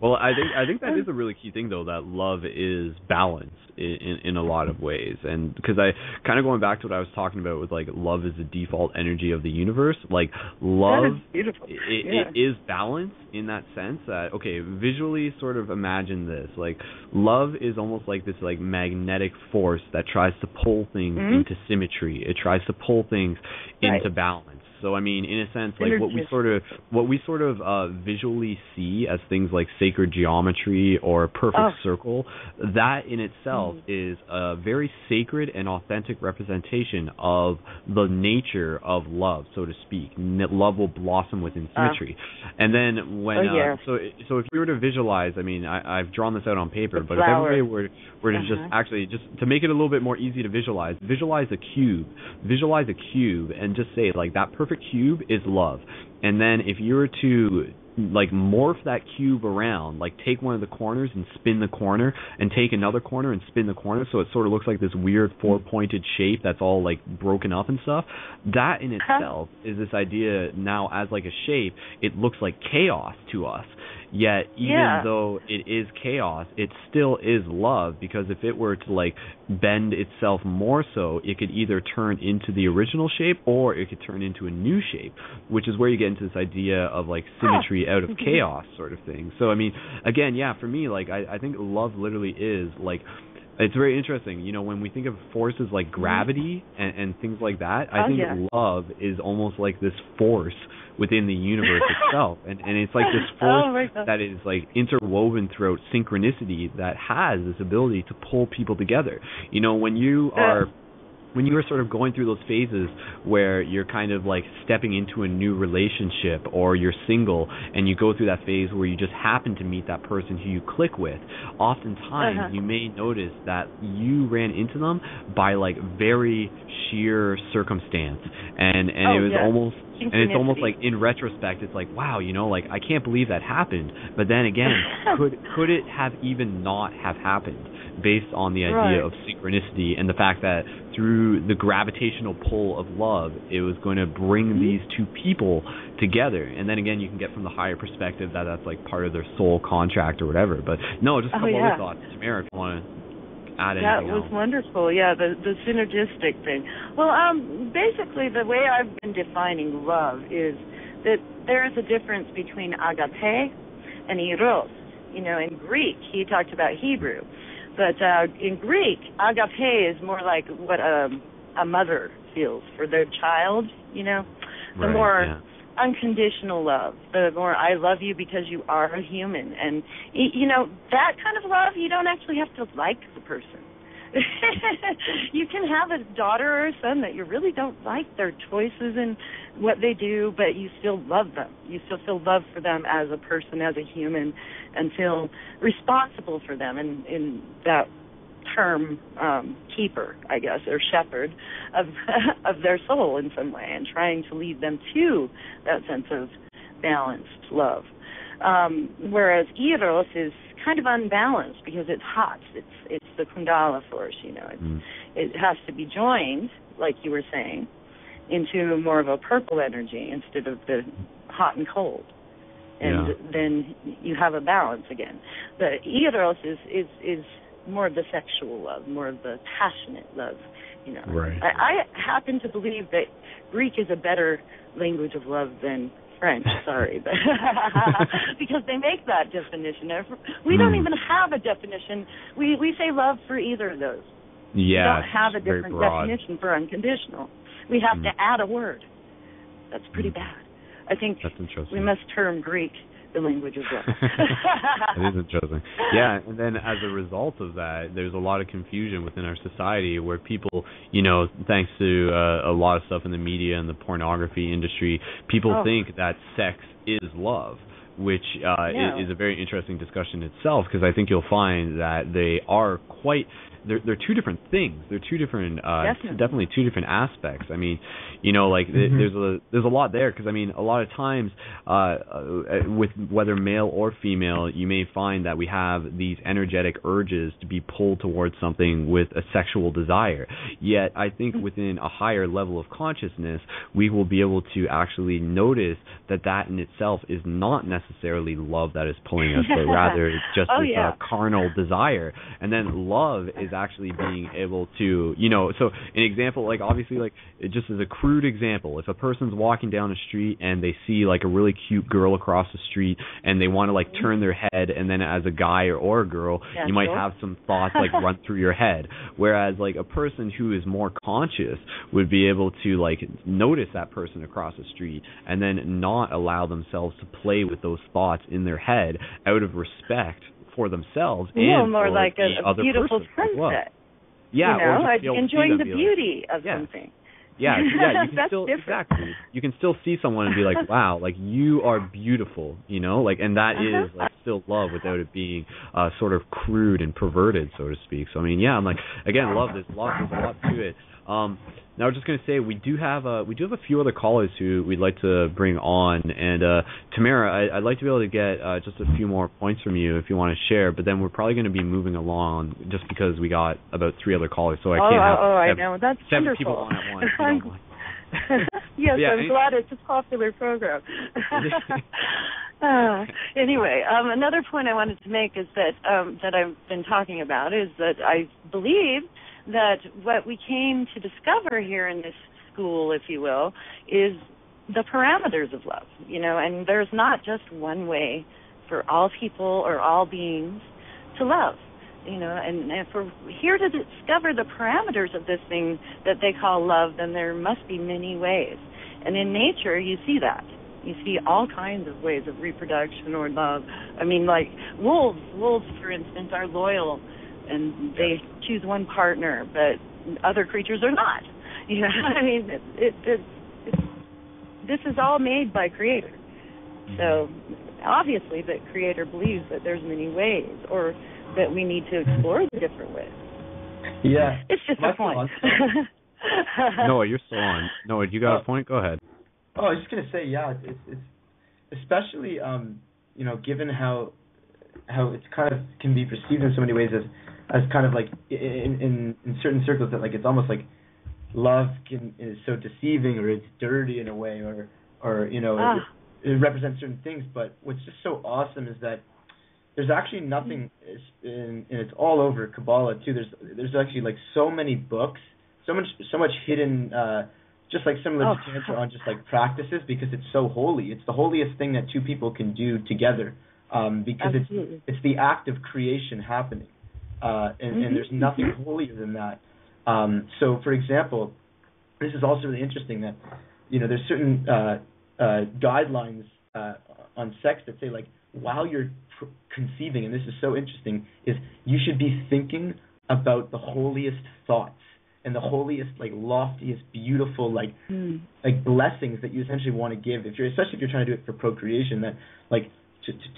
Well, I think that is a really key thing, though, that love is balance in a lot of ways. And because I kind of going back to what I was talking about with, like, love is the default energy of the universe, like, love it is balance in that sense that, okay, visually sort of imagine this, like, love is almost like this, like, magnetic force that tries to pull things into symmetry. It tries to pull things into balance. So I mean, in a sense, like what we sort of visually see as things like sacred geometry or a perfect circle, that in itself is a very sacred and authentic representation of the nature of love, so to speak. Love will blossom within symmetry. And then when so if we were to visualize, I mean, I've drawn this out on paper, but if everybody were to just to make it a little bit more easy to visualize a cube. Visualize a cube and just say, like, that perfect cube is love. And then if you were to, like, morph that cube around, like, take one of the corners and spin the corner, and take another corner and spin the corner, so it sort of looks like this weird four-pointed shape that's all, like, broken up and stuff, that in itself is this idea now as, like, a shape, it looks like chaos to us. Yet, even though it is chaos, it still is love, because if it were to, like, bend itself more so, it could either turn into the original shape or it could turn into a new shape, which is where you get into this idea of, like, symmetry out of chaos sort of thing. So, I mean, again, for me, like, I think love literally is, like, it's very interesting, you know, when we think of forces like gravity and things like that, I think love is almost like this force within the universe itself. And it's like this force that is like interwoven throughout synchronicity that has this ability to pull people together. You know, when you are sort of going through those phases where you're kind of like stepping into a new relationship, or you're single and you go through that phase where you just happen to meet that person who you click with, oftentimes you may notice that you ran into them by like very sheer circumstance, and it was almost, and it's almost like in retrospect it's like, wow, you know, like I can't believe that happened. But then again, could it have even not have happened based on the idea of synchronicity and the fact that through the gravitational pull of love, it was going to bring these two people together. And then again, you can get from the higher perspective that that's like part of their soul contract or whatever. But no, just a couple other thoughts. Tammera, if you want to add anything That was wonderful. Yeah, the synergistic thing. Well, basically the way I've been defining love is that there is a difference between agape and eros. You know, in Greek, he talked about Hebrew. But in Greek, agape is more like what a mother feels for their child, you know, the more unconditional love, the more I love you because you are a human. And, you know, that kind of love, you don't actually have to like the person. You can have a daughter or a son that you really don't like their choices and what they do, but you still love them. You still feel love for them as a person, as a human, and feel responsible for them in that term, keeper, I guess, or shepherd of their soul in some way, and trying to lead them to that sense of balanced love. Whereas eros is kind of unbalanced because it's hot. It's the Kundala force, you know. It has to be joined, like you were saying, into more of a purple energy instead of the hot and cold. And then you have a balance again. The eros is more of the sexual love, more of the passionate love, you know. I happen to believe that Greek is a better language of love than French, sorry, but because they make that definition. We don't even have a definition. We say love for either of those. We don't have a different definition for unconditional. We have to add a word. That's pretty bad. I think we must term Greek the language of love. It is interesting. Yeah, and then as a result of that, there's a lot of confusion within our society where people, you know, thanks to a lot of stuff in the media and the pornography industry, people think that sex is love, which is a very interesting discussion itself, because I think you'll find that they are quite... They're two different things. They're two different, definitely two different aspects. I mean, you know, like there's a lot there, because I mean, a lot of times with whether male or female, you may find that we have these energetic urges to be pulled towards something with a sexual desire. Yet, I think within a higher level of consciousness, we will be able to actually notice that in itself is not necessarily necessarily love that is pulling us, but rather it's just this carnal desire. And then love is actually being able to, so an example, like obviously, like just as a crude example, if a person's walking down a street and they see like a really cute girl across the street and they want to like turn their head, and then as a guy or a girl, you might have some thoughts like run through your head. Whereas like a person who is more conscious would be able to like notice that person across the street and then not allow themselves to play with those thoughts in their head out of respect for themselves and more for like the a other beautiful person sunset. as well. Yeah, or like just enjoying the be beauty of something. Yeah, you can That's still different. exactly. You can still see someone and be like, "Wow, like you are beautiful," like, and that is like still love without it being sort of crude and perverted, so to speak. So I mean, I'm like, again, love. There's a lot to it. Now we're just gonna say we do have a few other callers who we'd like to bring on, and Tammera, I'd like to be able to get just a few more points from you if you want to share, but then we're probably going to be moving along just because we got about 3 other callers, so I can't have I know. That's 7 wonderful. people on at once. If you don't mind. Yes, I'm glad it's a popular program. Anyway, another point I wanted to make is that that I've been talking about is that I believe that what we came to discover here in this school, if you will, is the parameters of love, and there's not just one way for all people or all beings to love, and if we're here to discover the parameters of this thing that they call love, then there must be many ways. And in nature, you see that. You see all kinds of ways of reproduction or love. I mean, like wolves, for instance, are loyal, and they choose one partner, but other creatures are not. I mean, this is all made by Creator. So obviously the Creator believes that there's many ways, or that we need to explore the different ways. Yeah. It's just a point. Noah, you're still on. Noah, you got a point? Go ahead. Oh, I was just going to say, it's especially, given how it's kind of can be perceived in so many ways as kind of like in certain circles that like it's almost like love is so deceiving, or it's dirty in a way, or it represents certain things. But what's just so awesome is that there's actually nothing, and it's all over Kabbalah too. There's actually like so many books, so much hidden, just like similar to Tantra on just like practices, because it's so holy. It's the holiest thing that two people can do together, because it's the act of creation happening, and there's nothing holier than that. So, for example, this is also really interesting that there's certain guidelines on sex that say like while you're conceiving, and this is so interesting, is you should be thinking about the holiest thoughts and the holiest, like loftiest, beautiful, like blessings that you essentially want to give, especially if you're trying to do it for procreation, that like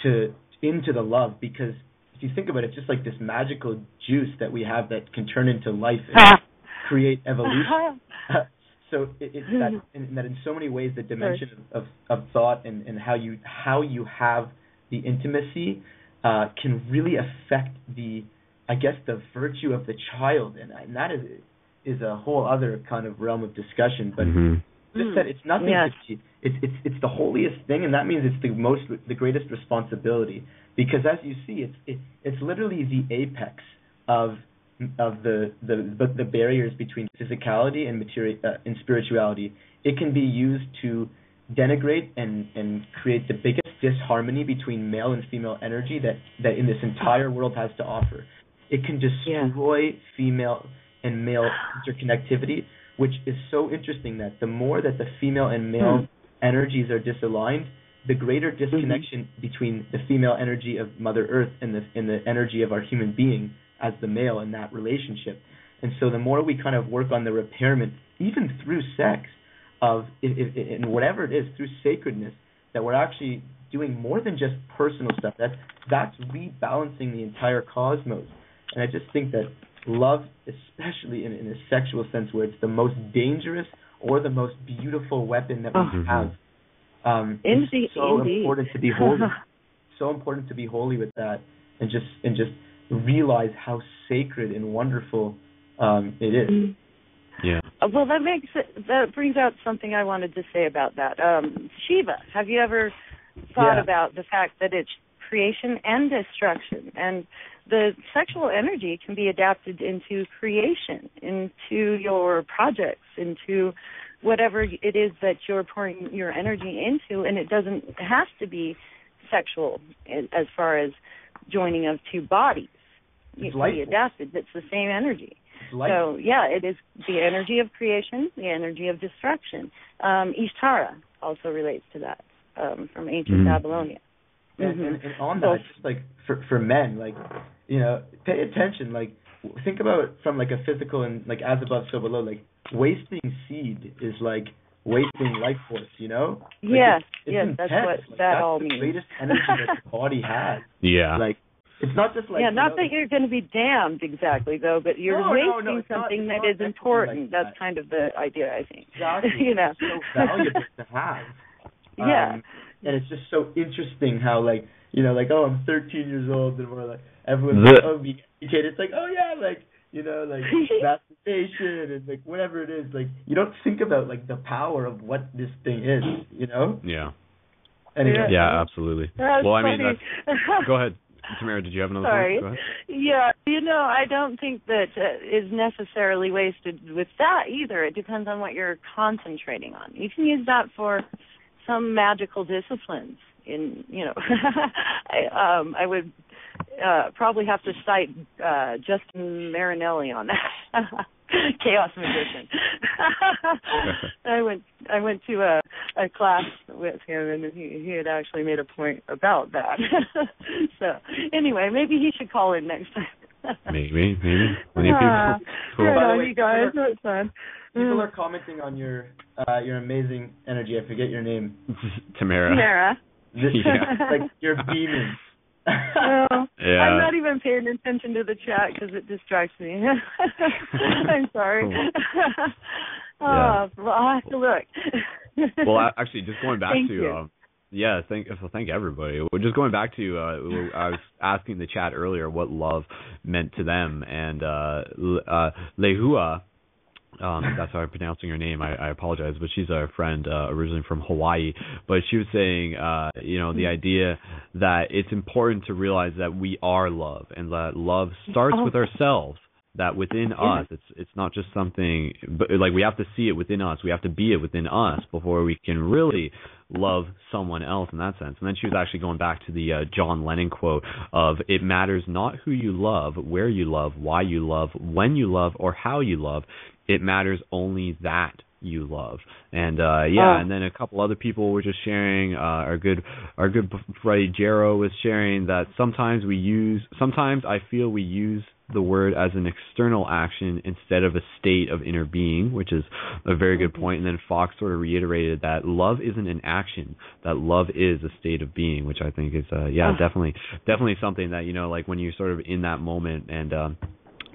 to into the love, because if you think about it, it's just like this magical juice that we have that can turn into life and create evolution. So it's that in so many ways the dimension of thought and how you have the intimacy can really affect the virtue of the child, and that is a whole other kind of realm of discussion. But just that it's nothing. Yes. It's the holiest thing, and that means it's the greatest responsibility, because as you see, it's literally the apex of the barriers between physicality and and spirituality. It can be used to denigrate and create the biggest disharmony between male and female energy that in this entire world has to offer. It can destroy female and male interconnectivity, which is so interesting that the more that the female and male energies are disaligned, the greater disconnection between the female energy of Mother Earth and the energy of our human being as the male in that relationship. And so the more we kind of work on the repairment, even through sex, of in whatever it is, through sacredness, that we're actually doing more than just personal stuff. That's rebalancing the entire cosmos. And I just think that love, especially in a sexual sense, where it's the most dangerous or the most beautiful weapon that we have, it's so important to be holy. So important to be holy with that, and just realize how sacred and wonderful it is. Yeah. Well, that brings out something I wanted to say about that. Shiva. Have you ever thought about the fact that it's creation and destruction, and the sexual energy can be adapted into creation, into your projects, into whatever it is that you're pouring your energy into, and it doesn't have to be sexual as far as joining of two bodies. It can be adapted. It's the same energy. So, yeah, it is the energy of creation, the energy of destruction. Ishtara also relates to that from ancient Babylonia. And on that, just like for men, like, you know, pay attention. Like, think about it from like a physical and like as above, so below. Like, wasting seed is like wasting life force. You know? Like, yes, it's that's what that all means. That's the greatest energy that the body has. Yeah. Like, it's not just like not that you're going to be damned exactly though, but you're wasting something that is important. Like that's kind of the idea, I think. Exactly. You know, it's so valuable to have. And it's just so interesting how, like, you know, like, oh, I'm 13 years old, and we're like, everyone's like, oh, be educated. It's like, oh, yeah, like, you know, like, masturbation and, like, whatever it is. Like, you don't think about, like, the power of what this thing is, you know? Yeah. Anyway. Yeah, absolutely. That's well, I funny. mean, go ahead. Tammera, did you have another Sorry. point? Go ahead. Yeah, you know, I don't think that is necessarily wasted with that either. It depends on what you're concentrating on. You can use that for some magical disciplines. In, you know, I would probably have to cite Justin Marinelli on that. Chaos magician. I went to a class with him, and he had actually made a point about that. So anyway, maybe he should call in next time. maybe. Plenty of people. Cool. Right on, you guys. It's fun. People are commenting on your amazing energy. I forget your name. Tammera. Like you're beaming. I'm not even paying attention to the chat because it distracts me. I'm sorry. Well, I'll have to look. Well, actually, just going back to thank everybody. We're just going back to I was asking the chat earlier what love meant to them, and Lehua. That's how I'm pronouncing her name. I apologize, but she's our friend originally from Hawaii. But she was saying, the idea that it's important to realize that we are love, and that love starts with ourselves. That within us, it's not just something, but like we have to see it within us. We have to be it within us before we can really love someone else in that sense. And then she was actually going back to the John Lennon quote of, "It matters not who you love, where you love, why you love, when you love, or how you love. It matters only that you love." And and then a couple other people were just sharing. Our good buddy Jero was sharing that sometimes I feel we use the word as an external action instead of a state of inner being, which is a very good point. And then Fox sort of reiterated that love isn't an action, that love is a state of being, which I think is definitely something that, you know, like when you're sort of in that moment. And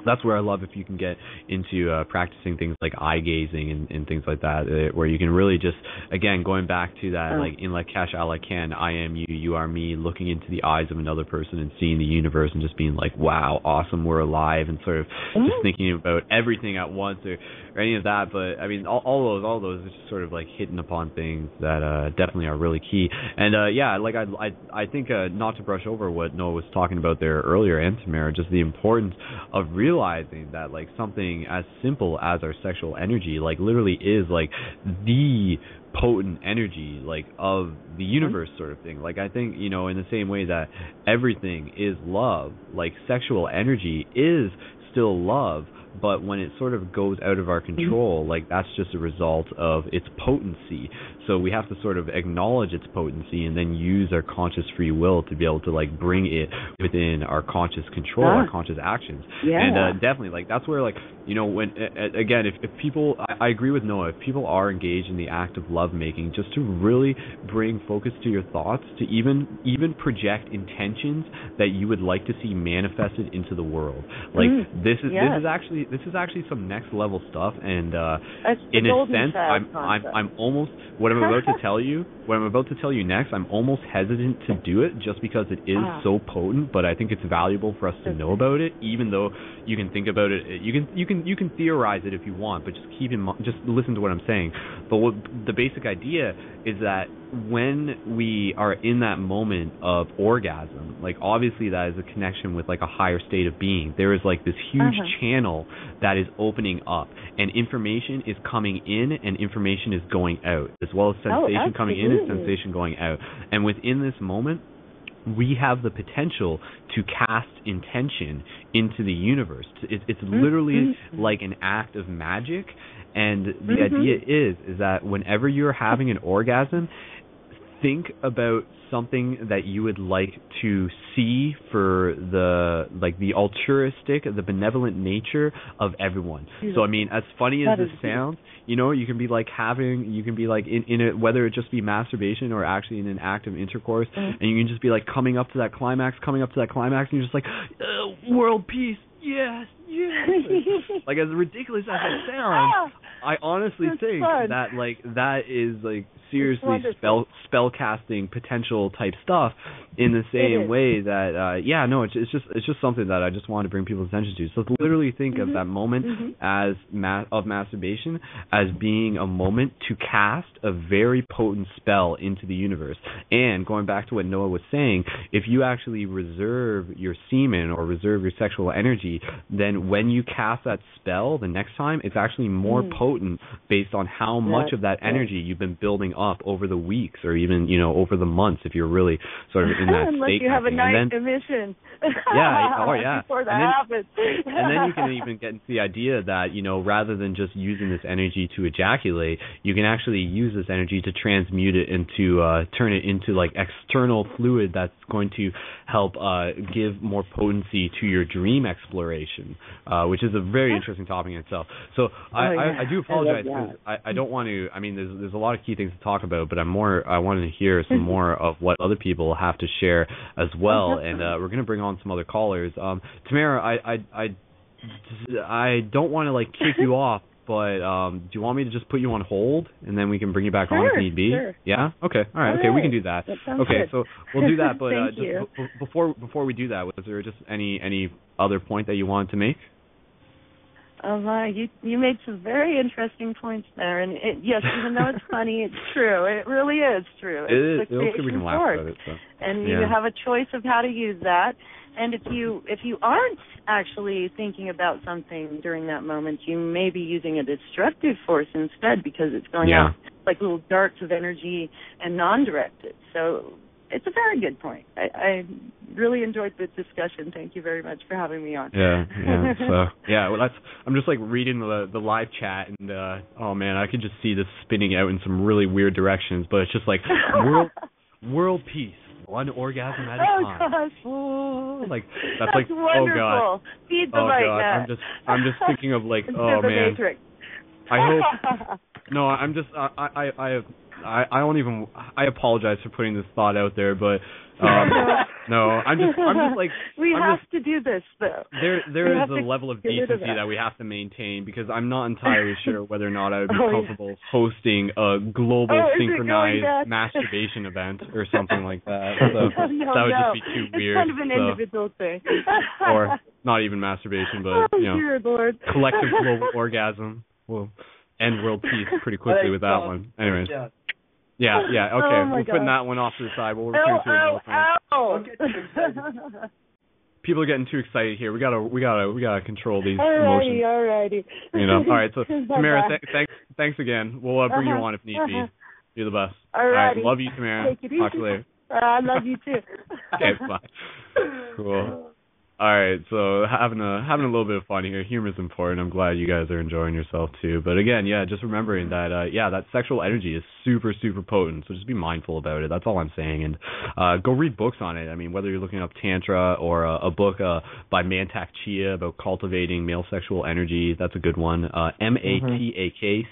that's where I love if you can get into practicing things like eye gazing and things like that, where you can really just, again, going back to that, like in Lakesh Alakan, I am you, you are me, looking into the eyes of another person and seeing the universe and just being like, wow, awesome, we're alive, and sort of just thinking about everything at once or any of that. But I mean, all those are just sort of like hitting upon things that definitely are really key. And I think not to brush over what Noah was talking about there earlier, and Tammera, just the importance of realizing that like something as simple as our sexual energy like literally is like the potent energy like of the universe sort of thing. Like I think, you know, in the same way that everything is love, like sexual energy is still love, but when it sort of goes out of our control, like that's just a result of its potency. So we have to sort of acknowledge its potency and then use our conscious free will to be able to like bring it within our conscious control, our conscious actions. And definitely like that's where like, you know, when again, if people, I agree with Noah, if people are engaged in the act of love making, just to really bring focus to your thoughts, to even project intentions that you would like to see manifested into the world. Like this is actually some next level stuff, and in a sense, I'm almost what I'm about to tell you next. I'm almost hesitant to do it just because it is so potent. But I think it's valuable for us to know about it, even though you can think about it. You can theorize it if you want, but just keep in mind, just listen to what I'm saying. But the basic idea is that when we are in that moment of orgasm, like obviously that is a connection with like a higher state of being. There is like this huge channel that is opening up, and information is coming in and information is going out, as well as sensation coming in and sensation going out. And within this moment, we have the potential to cast intention into the universe. It's literally like an act of magic. And the idea is that whenever you're having an orgasm, think about something that you would like to see for the altruistic, the benevolent nature of everyone. So I mean, as funny as this sounds, you know, you can be like in it, whether it just be masturbation or actually in an act of intercourse, and you can just be like coming up to that climax, and you're just like, world peace, yes. Like, as ridiculous as it sounds, I honestly think that like that is like seriously spell casting potential type stuff, in the same way that it's just something that I just wanted to bring people's attention to. So literally think of that moment as of masturbation as being a moment to cast a very potent spell into the universe. And going back to what Noah was saying, if you actually reserve your semen or reserve your sexual energy, then when you cast that spell the next time, it's actually more potent based on how much of that energy you've been building up over the weeks, or even, you know, over the months, if you're really sort of in that Unless state. You have a night emission. Before that happens. And then you can even get into the idea that, you know, rather than just using this energy to ejaculate, you can actually use this energy to transmute it into, turn it into like external fluid that's going to help give more potency to your dream exploration, which is a very interesting topic in itself. So I do apologize because I don't want to. I mean, there's a lot of key things to talk about, but I wanted to hear some more of what other people have to share as well. And we're going to bring on some other callers. Tammera, I don't want to like kick you off, but do you want me to just put you on hold and then we can bring you back on if need be? Sure. Yeah. Okay. All right. Okay. We can do that. Okay. Good. So we'll do that. But Thank you. before we do that, was there just any other point that you wanted to make? You made some very interesting points there, and yes, even though it's funny, it's true. It really is true. It's the creation we can laugh about it. So. And you have a choice of how to use that. And if you aren't actually thinking about something during that moment, you may be using a destructive force instead, because it's going out like little darts of energy and non-directed. So it's a very good point. I really enjoyed the discussion. Thank you very much for having me on. Well, I'm just like reading the live chat, and oh man, I could just see this spinning out in some really weird directions. But it's just like world peace, one orgasm at a time. Gosh. Oh, like that's like wonderful. Oh god. Feed the oh light god. net. I'm just thinking of like oh man. Matrix. I hope. No, I'm just I don't even. I apologize for putting this thought out there, but no, I'm just like we have to do this though. There is a level of decency that we have to maintain, because I'm not entirely sure whether or not I would be comfortable hosting a global synchronized masturbation event or something like that. So that would just be too weird. It's kind of an individual thing. Or not even masturbation, but dear Lord. Collective global orgasm will end world peace pretty quickly with that one. Anyways. Yeah, okay. We're putting that one off to the side. We'll return to it. People are getting too excited here. We gotta control these emotions. Alrighty. You know. All right. So Tammera, thanks again. We'll bring you on if need be. You're the best. All right. Love you, Tammera. Talk to you later. I love you too. Okay. Bye. Cool. All right, so having a little bit of fun here. Humor is important. I'm glad you guys are enjoying yourself too. But again, just remembering that that sexual energy is super, super potent. So just be mindful about it. That's all I'm saying. And go read books on it. I mean, whether you're looking up Tantra or a book by Mantak Chia about cultivating male sexual energy, that's a good one. Matakchia,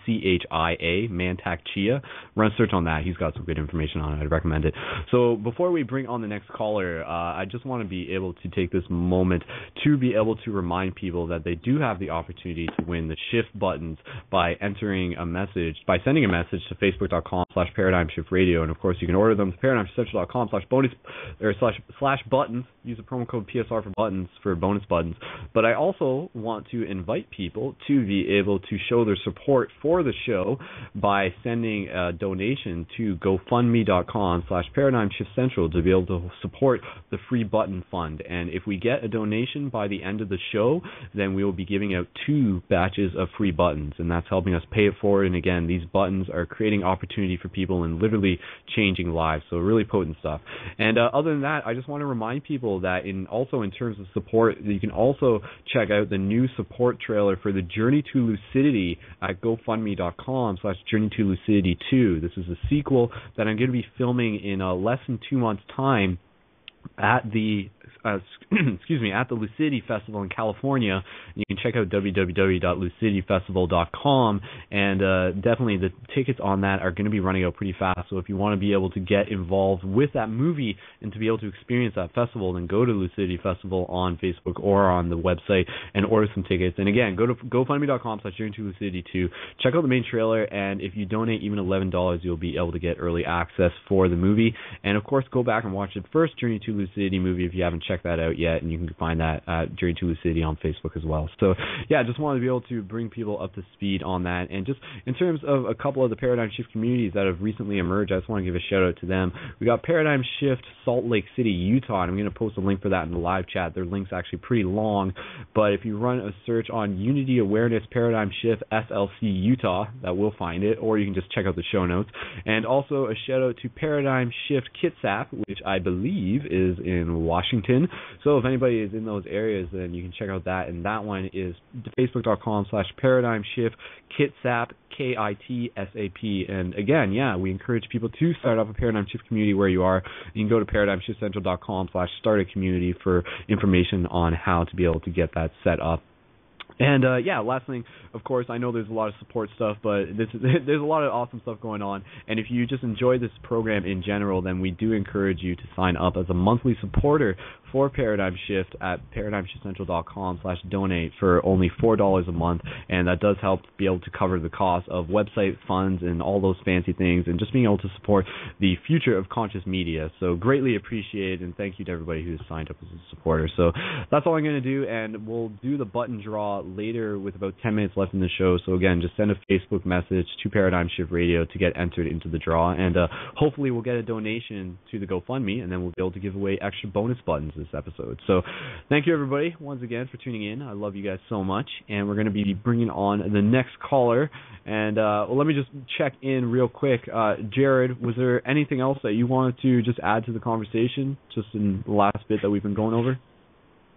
Mantak Chia. Run a search on that. He's got some good information on it. I'd recommend it. So before we bring on the next caller, I just want to be able to take this moment moment to be able to remind people that they do have the opportunity to win the shift buttons by sending a message to facebook.com/paradigmshiftradio. And of course, you can order them to paradigmshiftsocial.com/bonus or slash buttons. Use the promo code PSR for buttons for bonus buttons. But I also want to invite people to be able to show their support for the show by sending a donation to GoFundMe.com/ParadigmShiftCentral to be able to support the Free Button Fund. And if we get a donation by the end of the show, then we will be giving out 2 batches of free buttons, and that's helping us pay it forward. And again, these buttons are creating opportunity for people and literally changing lives. So really potent stuff. And other than that, I just want to remind people that in terms of support, you can also check out the new support trailer for the Journey to Lucidity at GoFundMe.com/Journey to Lucidity 2. This is a sequel that I'm going to be filming in less than 2 months' time at the at the Lucidity Festival in California. You can check out www.lucidityfestival.com, and definitely the tickets on that are going to be running out pretty fast. So if you want to be able to get involved with that movie and to be able to experience that festival, then go to Lucidity Festival on Facebook or on the website and order some tickets. And again, go to GoFundMe.com/Journey2Lucidity2. Check out the main trailer, and if you donate even $11, you'll be able to get early access for the movie. And of course, go back and watch the first Journey to Lucidity movie if you haven't checked that out yet, and you can find that at Journey to Lucidity on Facebook as well. So yeah, just wanted to be able to bring people up to speed on that. And just in terms of a couple of the Paradigm Shift communities that have recently emerged, I just want to give a shout out to them. We got Paradigm Shift Salt Lake City, Utah, and I'm going to post a link for that in the live chat. Their link's actually pretty long, but if you run a search on Unity Awareness Paradigm Shift SLC Utah, that will find it, or you can just check out the show notes. And also a shout out to Paradigm Shift Kitsap, which I believe is in Washington. So if anybody is in those areas, then you can check out that. And that one is facebook.com/ParadigmShift Kitsap, KITSAP. And again, yeah, we encourage people to start up a Paradigm Shift community where you are. You can go to ParadigmShiftCentral.com/start a community for information on how to be able to get that set up. And yeah, last thing, of course, I know there's a lot of support stuff, but there's a lot of awesome stuff going on. And if you just enjoy this program in general, then we do encourage you to sign up as a monthly supporter for Paradigm Shift at ParadigmShiftCentral.com/donate for only $4 a month, and that does help be able to cover the cost of website funds and all those fancy things, and just being able to support the future of conscious media. So greatly appreciated, and thank you to everybody who's signed up as a supporter. So that's all I'm going to do, and we'll do the button draw later with about 10 minutes left in the show. So again, just send a Facebook message to Paradigm Shift Radio to get entered into the draw, and hopefully we'll get a donation to the GoFundMe, and then we'll be able to give away extra bonus buttons this episode. So thank you everybody once again for tuning in. I love you guys so much, and we're going to be bringing on the next caller. And let me just check in real quick. Jared, was there anything else that you wanted to just add to the conversation just in the last bit that we've been going over?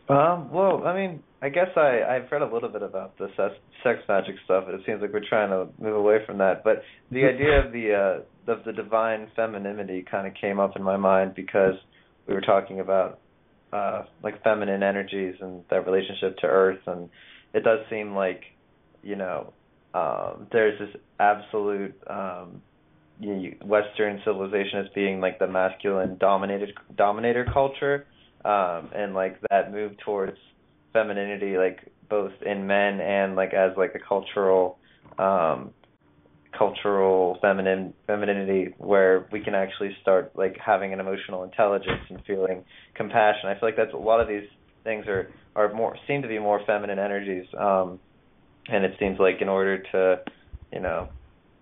Well, I mean, I guess I've read a little bit about the sex magic stuff, and it seems like we're trying to move away from that. But the idea of the divine femininity kind of came up in my mind because we were talking about like feminine energies and that relationship to Earth, and it does seem like, you know, there's this absolute Western civilization as being like the masculine dominator culture, and like that move towards femininity, like both in men and like as like a cultural femininity, where we can actually start like having an emotional intelligence and feeling compassion. I feel like that's a lot of these things are seem to be more feminine energies, and it seems like in order to, you know,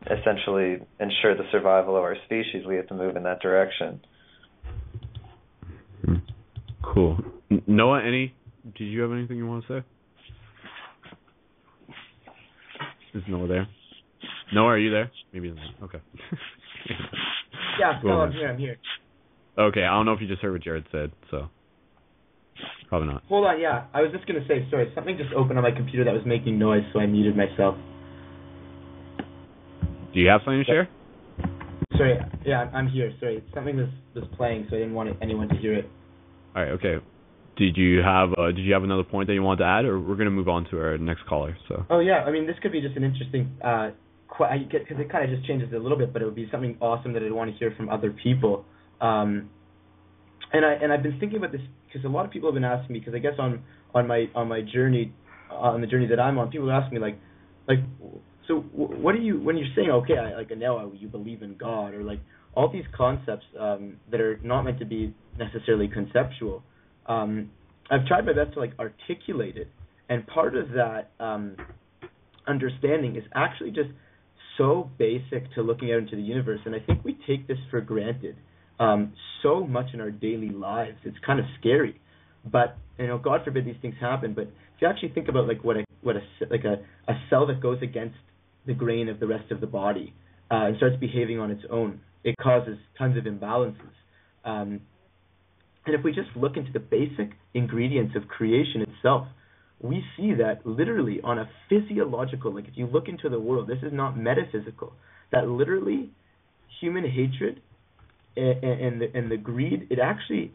essentially ensure the survival of our species, we have to move in that direction. Cool. Noah, did you have anything you want to say? Is Noah there? Noah, are you there? Maybe not. Okay. Yeah, no, I'm here. Okay, I don't know if you just heard what Jared said, so probably not. Hold on, yeah. I was just going to say, sorry, something just opened on my computer that was making noise, so I muted myself. Do you have something to share? Sorry, yeah, I'm here. Sorry, something was playing, so I didn't want anyone to hear it. All right, okay. Did you have another point that you wanted to add, or we're going to move on to our next caller? So. Oh yeah, I mean, this could be just an interesting, because it kind of just changes it a little bit, but it would be something awesome that I'd want to hear from other people. And I've been thinking about this because a lot of people have been asking me, because I guess on my journey, on the journey that I'm on, people ask me like so what do you, when you're saying, okay, you believe in God, or like all these concepts that are not meant to be necessarily conceptual, I've tried my best to like articulate it, and part of that understanding is actually just so basic to looking out into the universe, and I think we take this for granted so much in our daily lives. It's kind of scary, but God forbid these things happen. But if you actually think about like what a cell that goes against the grain of the rest of the body and starts behaving on its own, it causes tons of imbalances. And if we just look into the basic ingredients of creation itself, we see that literally on a physiological, like if you look into the world, this is not metaphysical, that literally human hatred and the greed, it actually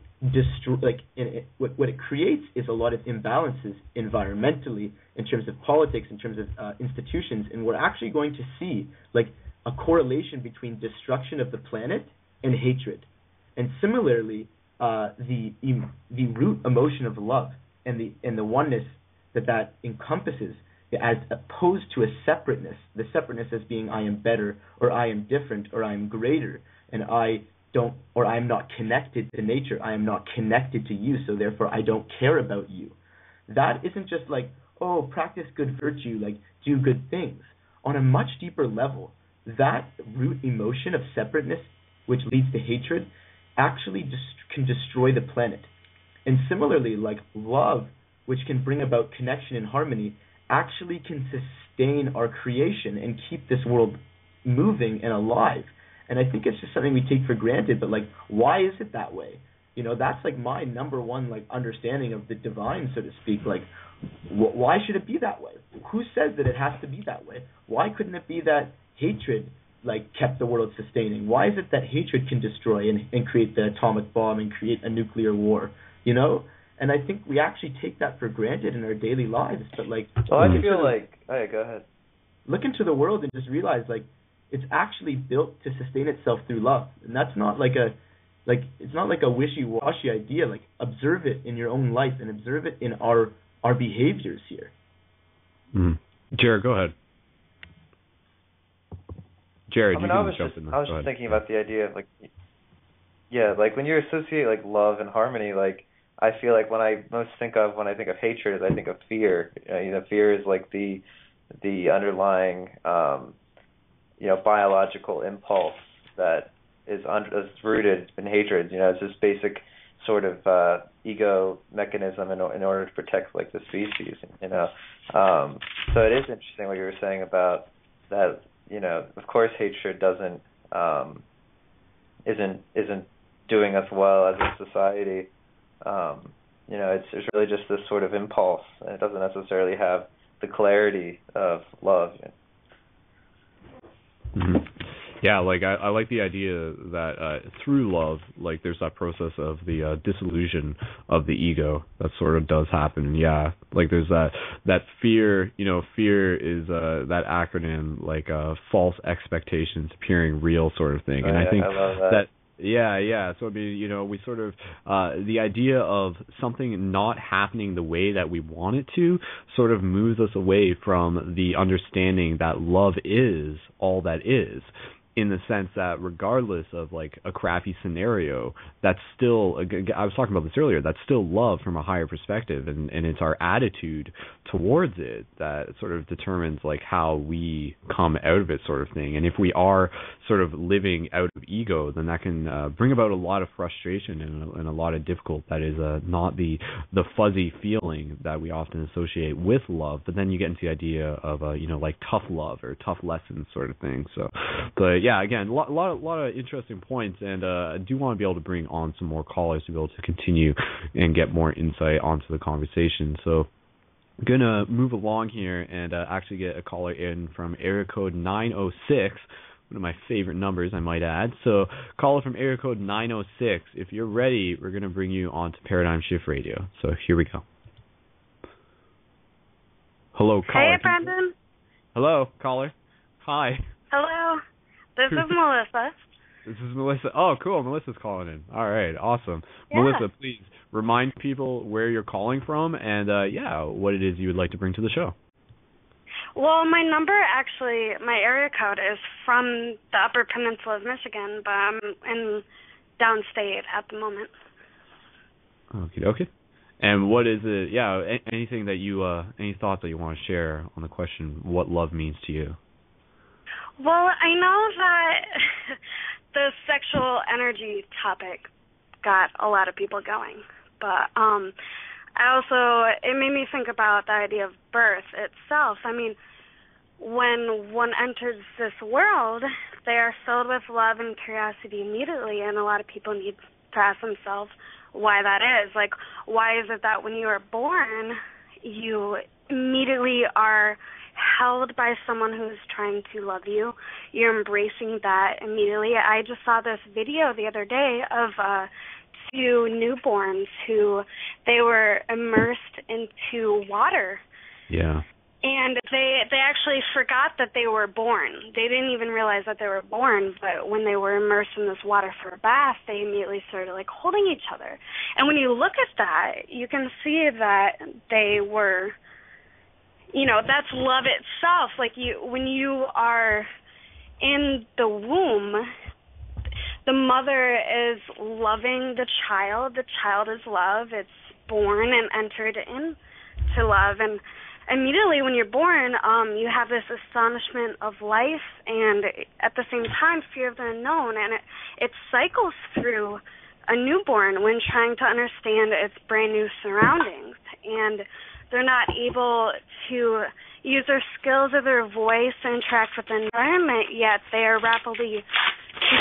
what it creates is a lot of imbalances environmentally, in terms of politics, in terms of institutions, and we're actually going to see like a correlation between destruction of the planet and hatred. And similarly, the root emotion of love and the oneness that encompasses, as opposed to a separateness, the separateness as being I am better, or I am different, or I am greater, and I am not connected to nature, I am not connected to you, so therefore I don't care about you. That isn't just like, oh, practice good virtue, like do good things. On a much deeper level, that root emotion of separateness, which leads to hatred, actually can destroy the planet. And similarly, like love, which can bring about connection and harmony, actually can sustain our creation and keep this world moving and alive. And I think it's just something we take for granted, but like, why is it that way? That's like my number one like understanding of the divine, so to speak. Like, why should it be that way? Who says that it has to be that way? Why couldn't it be that hatred like kept the world sustaining? Why is it that hatred can destroy and create the atomic bomb and create a nuclear war? And I think we actually take that for granted in our daily lives. But like, well, I feel like, oh, yeah, go ahead. Look into the world and just realize like it's actually built to sustain itself through love, and that's not like it's not like a wishy-washy idea. Like, observe it in your own life and observe it in our behaviors here. Jared, go ahead. Jared, I was just thinking about the idea of like when you associate like love and harmony, like I feel like when I think of hatred, I think of fear. Fear is like the underlying biological impulse that is rooted in hatred. It's this basic sort of ego mechanism in order to protect like the species. So it is interesting what you were saying about that. Of course, hatred isn't doing us well as a society. It's really just this sort of impulse, and it doesn't necessarily have the clarity of love. Mm-hmm. Yeah, like I like the idea that through love, like there's that process of the dissolution of the ego that sort of does happen. And yeah, like there's that fear. Fear is that acronym, like false expectations appearing real sort of thing. And I think I love that. Yeah. So I mean, we sort of the idea of something not happening the way that we want it to sort of moves us away from the understanding that love is all that is. In the sense that regardless of like a crappy scenario, that's still, I was talking about this earlier, that's still love from a higher perspective, and it's our attitude towards it that sort of determines like how we come out of it, sort of thing. And if we are sort of living out of ego, then that can bring about a lot of frustration and a lot of difficult. That is not the fuzzy feeling that we often associate with love, but then you get into the idea of like tough love or tough lessons sort of thing. So, but yeah, again, a lot of interesting points, and I do want to be able to bring on some more callers to be able to continue and get more insight onto the conversation. So I'm going to move along here and actually get a caller in from area code 906, one of my favorite numbers, I might add. So caller from area code 906, if you're ready, we're going to bring you on to Paradigm Shift Radio. So here we go. Hello, caller. Hey, Brendon. Hello, caller. Hi. Hello. This is Malysa. This is Malysa. Oh, cool. Melissa's calling in. All right, awesome. Yeah. Malysa, please remind people where you're calling from and, what it is you would like to bring to the show. Well, my number actually, my area code is from the Upper Peninsula of Michigan, but I'm in downstate at the moment. Okay. And what is it? Yeah, anything that you, any thoughts that you want to share on the question, what love means to you? Well, I know that the sexual energy topic got a lot of people going, but it made me think about the idea of birth itself. I mean, when one enters this world, they are filled with love and curiosity immediately, and a lot of people need to ask themselves why that is. Like, why is it that when you are born, you immediately are held by someone who's trying to love you? You're embracing that immediately. I just saw this video the other day of two newborns who they were immersed into water. Yeah. And they actually forgot that they were born. They didn't even realize that they were born, but when they were immersed in this water for a bath, they immediately started like holding each other. And when you look at that, you can see that they were, that's love itself. Like when you are in the womb, the mother is loving the child is love. It's born and entered into love. And immediately when you're born, you have this astonishment of life and at the same time fear of the unknown. And it cycles through a newborn when trying to understand its brand new surroundings. And they're not able to use their skills or their voice to interact with the environment, yet they are rapidly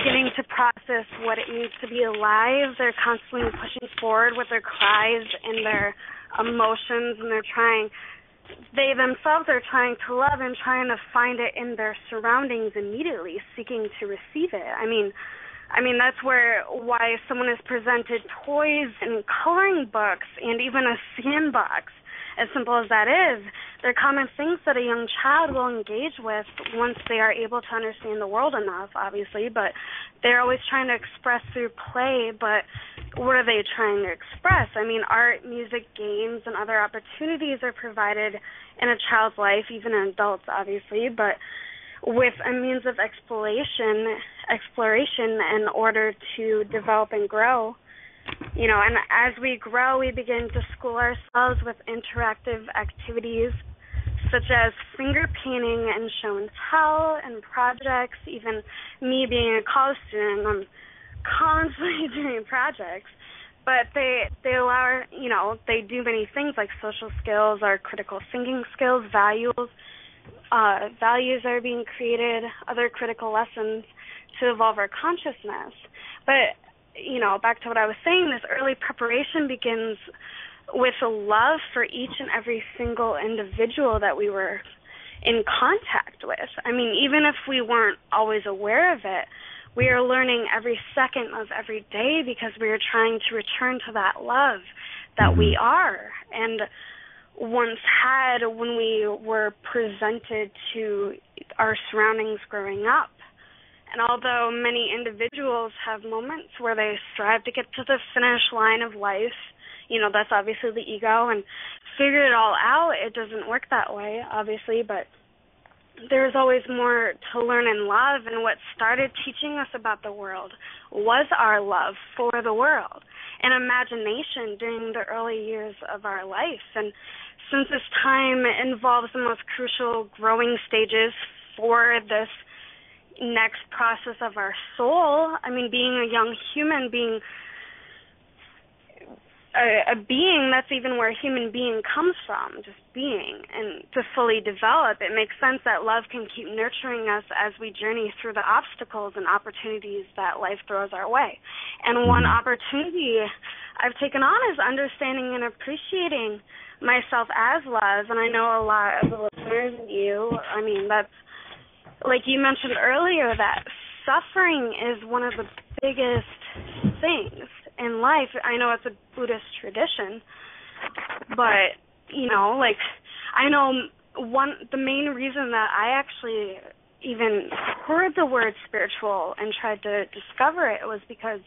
beginning to process what it means to be alive. They're constantly pushing forward with their cries and their emotions, and they themselves are trying to love and trying to find it in their surroundings immediately, seeking to receive it. I mean, that's why someone is presented toys and coloring books and even a sandbox. As simple as that is, they're common things that a young child will engage with once they are able to understand the world enough, obviously, but they're always trying to express through play, but what are they trying to express? I mean, art, music, games, and other opportunities are provided in a child's life, even in adults, obviously, but with a means of exploration in order to develop and grow. And as we grow, we begin to school ourselves with interactive activities such as finger painting and show and tell and projects. Even me being a college student, I'm constantly doing projects. But they allow, they do many things like social skills, our critical thinking skills, values are being created, other critical lessons to evolve our consciousness. But back to what I was saying, this early preparation begins with a love for each and every single individual that we were in contact with. I mean, even if we weren't always aware of it, we are learning every second of every day because we are trying to return to that love that we are and once had when we were presented to our surroundings growing up. And although many individuals have moments where they strive to get to the finish line of life, that's obviously the ego, and figure it all out, it doesn't work that way, obviously, but there's always more to learn and love, and what started teaching us about the world was our love for the world and imagination during the early years of our life. And since this time involves the most crucial growing stages for this next process of our soul, I mean, being a young human, being a being, that's even where human being comes from, just being. And to fully develop, it makes sense that love can keep nurturing us as we journey through the obstacles and opportunities that life throws our way. And one opportunity I've taken on is understanding and appreciating myself as love. And I know a lot of the listeners and you, I mean, that's, like you mentioned earlier, that suffering is one of the biggest things in life. I know it's a Buddhist tradition, but, I know the main reason that I actually even heard the word spiritual and tried to discover it was because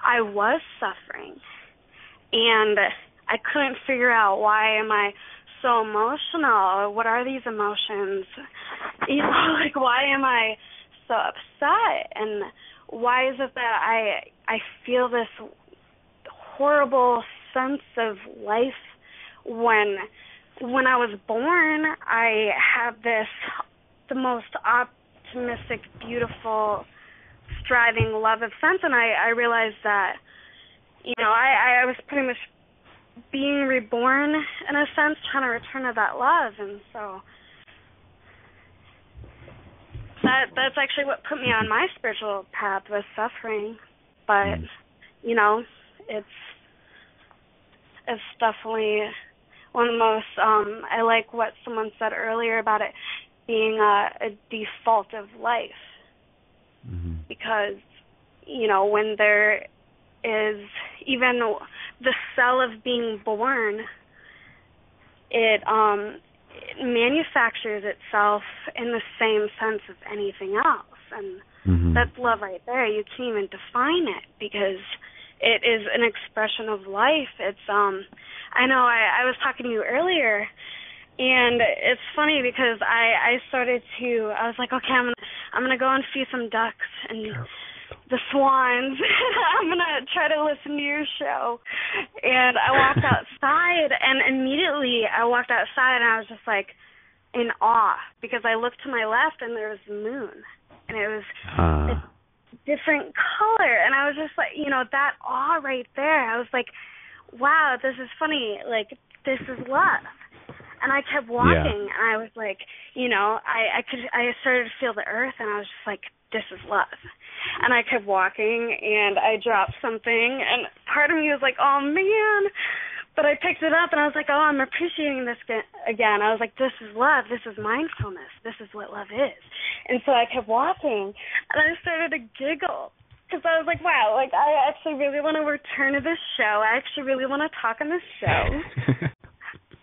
I was suffering. And I couldn't figure out, why am I so emotional? What are these emotions? You know, like, why am I so upset? And why is it that I feel this horrible sense of life when I was born? I had the most optimistic, beautiful, striving, love of sense, and I realized that, you know, I was pretty much being reborn in a sense, trying to return to that love. And so that's actually what put me on my spiritual path, was suffering. But you know, it's definitely one of the most I like what someone said earlier about it being a default of life. Because, you know, when there is even the cell of being born, it manufactures itself in the same sense as anything else. And that's love right there. You can't even define it, because it is an expression of life. It's I know I was talking to you earlier, and it's funny because I was like, okay, I'm gonna go and feed some ducks and the swans. I'm gonna try to listen to your show. And I walked outside, and immediately I walked outside and I was just like in awe, because I looked to my left and there was the moon, and it was a different color, and I was just like, you know, that awe right there. I was like, wow, this is funny, like, this is love. And I kept walking, and I was like, you know, I started to feel the earth, and I was just like, this is love. And I kept walking, and I dropped something, and part of me was like, oh, man. But I picked it up, and I was like, oh, I'm appreciating this again. I was like, this is love. This is mindfulness. This is what love is. And so I kept walking, and I started to giggle, because I was like, wow, like, I actually really want to return to this show. I actually really want to talk on this show.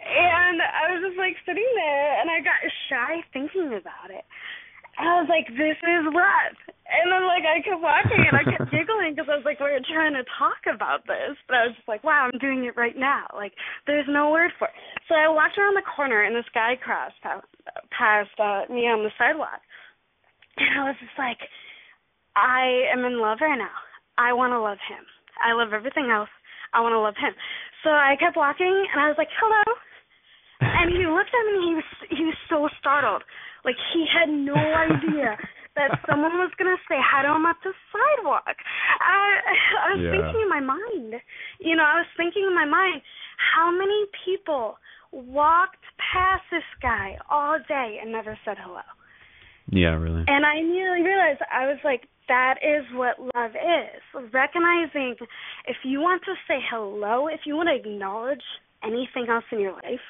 And I was just, like, sitting there, and I got shy thinking about it. And I was like, this is love. And then, like, I kept walking, and I kept giggling, because I was like, we're trying to talk about this. But I was just like, wow, I'm doing it right now. Like, there's no word for it. So I walked around the corner, and this guy crossed past me on the sidewalk. And I was just like, I am in love right now. I want to love him. I love everything else. I want to love him. So I kept walking, and I was like, hello. And he looked at me, and he was so startled. Like, he had no idea that someone was going to say hi to him at the sidewalk. I was thinking in my mind, you know, how many people walked past this guy all day and never said hello? Yeah, really. And I immediately realized, I was like, that is what love is. Recognizing, if you want to say hello, if you want to acknowledge anything else in your life,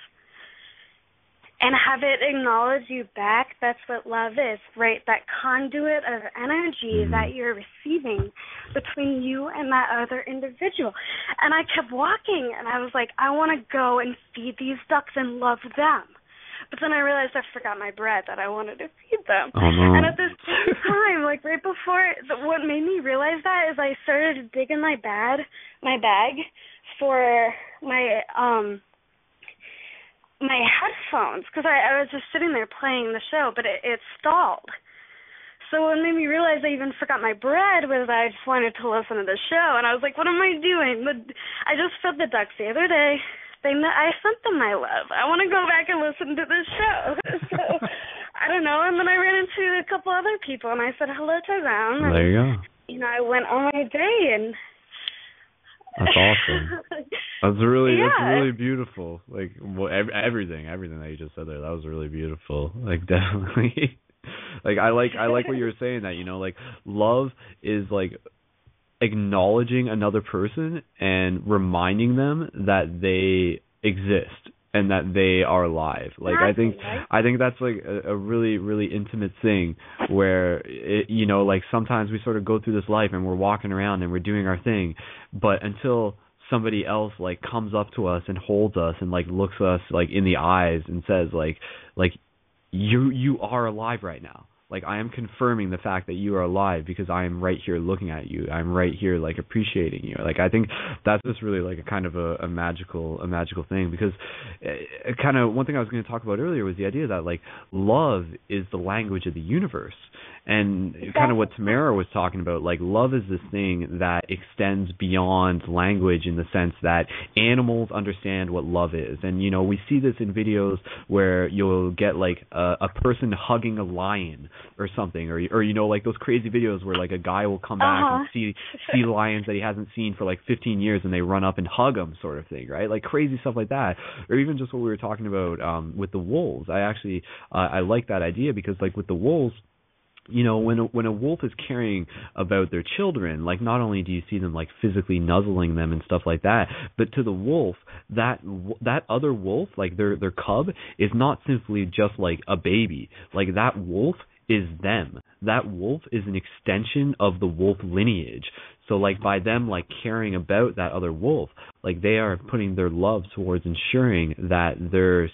and have it acknowledge you back, that's what love is, right? That conduit of energy that you're receiving between you and that other individual. And I kept walking, and I was like, I want to go and feed these ducks and love them. But then I realized I forgot my bread that I wanted to feed them. Oh, no. And at this time, like right before, what made me realize that is I started to dig in my bag for my headphones, because I was just sitting there playing the show, but it stalled. So what made me realize I even forgot my bread was I just wanted to listen to the show, and I was like, what am I doing? I just fed the ducks the other day. I sent them my love. I want to go back and listen to this show. So I don't know, and then I ran into a couple other people, and I said hello to them. There you go. You know, I went on my day, and that's awesome. That's really beautiful. Like, well, everything that you just said there, that was really beautiful. Like, definitely. Like, I like what you were saying, that, you know, like, love is like acknowledging another person and reminding them that they exist and that they are alive. Like, I think that's like a really, really intimate thing, where it, you know, like, sometimes we sort of go through this life and we're walking around and we're doing our thing, but until somebody else like comes up to us and holds us and like looks us like in the eyes and says like you are alive right now. Like, I am confirming the fact that you are alive because I am right here looking at you. I'm right here, like, appreciating you. Like, I think that's just really, like, a kind of a magical thing, because kind of one thing I was going to talk about earlier was the idea that, like, love is the language of the universe. And kind of what Tammera was talking about, like, love is this thing that extends beyond language, in the sense that animals understand what love is. And, you know, we see this in videos where you'll get, like, a person hugging a lion or something, or you know, like those crazy videos where, like, a guy will come back and see lions that he hasn't seen for, like, 15 years, and they run up and hug him, sort of thing, right? Like, crazy stuff like that. Or even just what we were talking about with the wolves. I actually I like that idea, because, like, with the wolves, you know, when a wolf is caring about their children, like, not only do you see them, like, physically nuzzling them and stuff like that, but to the wolf, that other wolf, like, their cub, is not simply just like a baby. Like, that wolf is them. That wolf is an extension of the wolf lineage. So, like, by them, like, caring about that other wolf, like, they are putting their love towards ensuring that their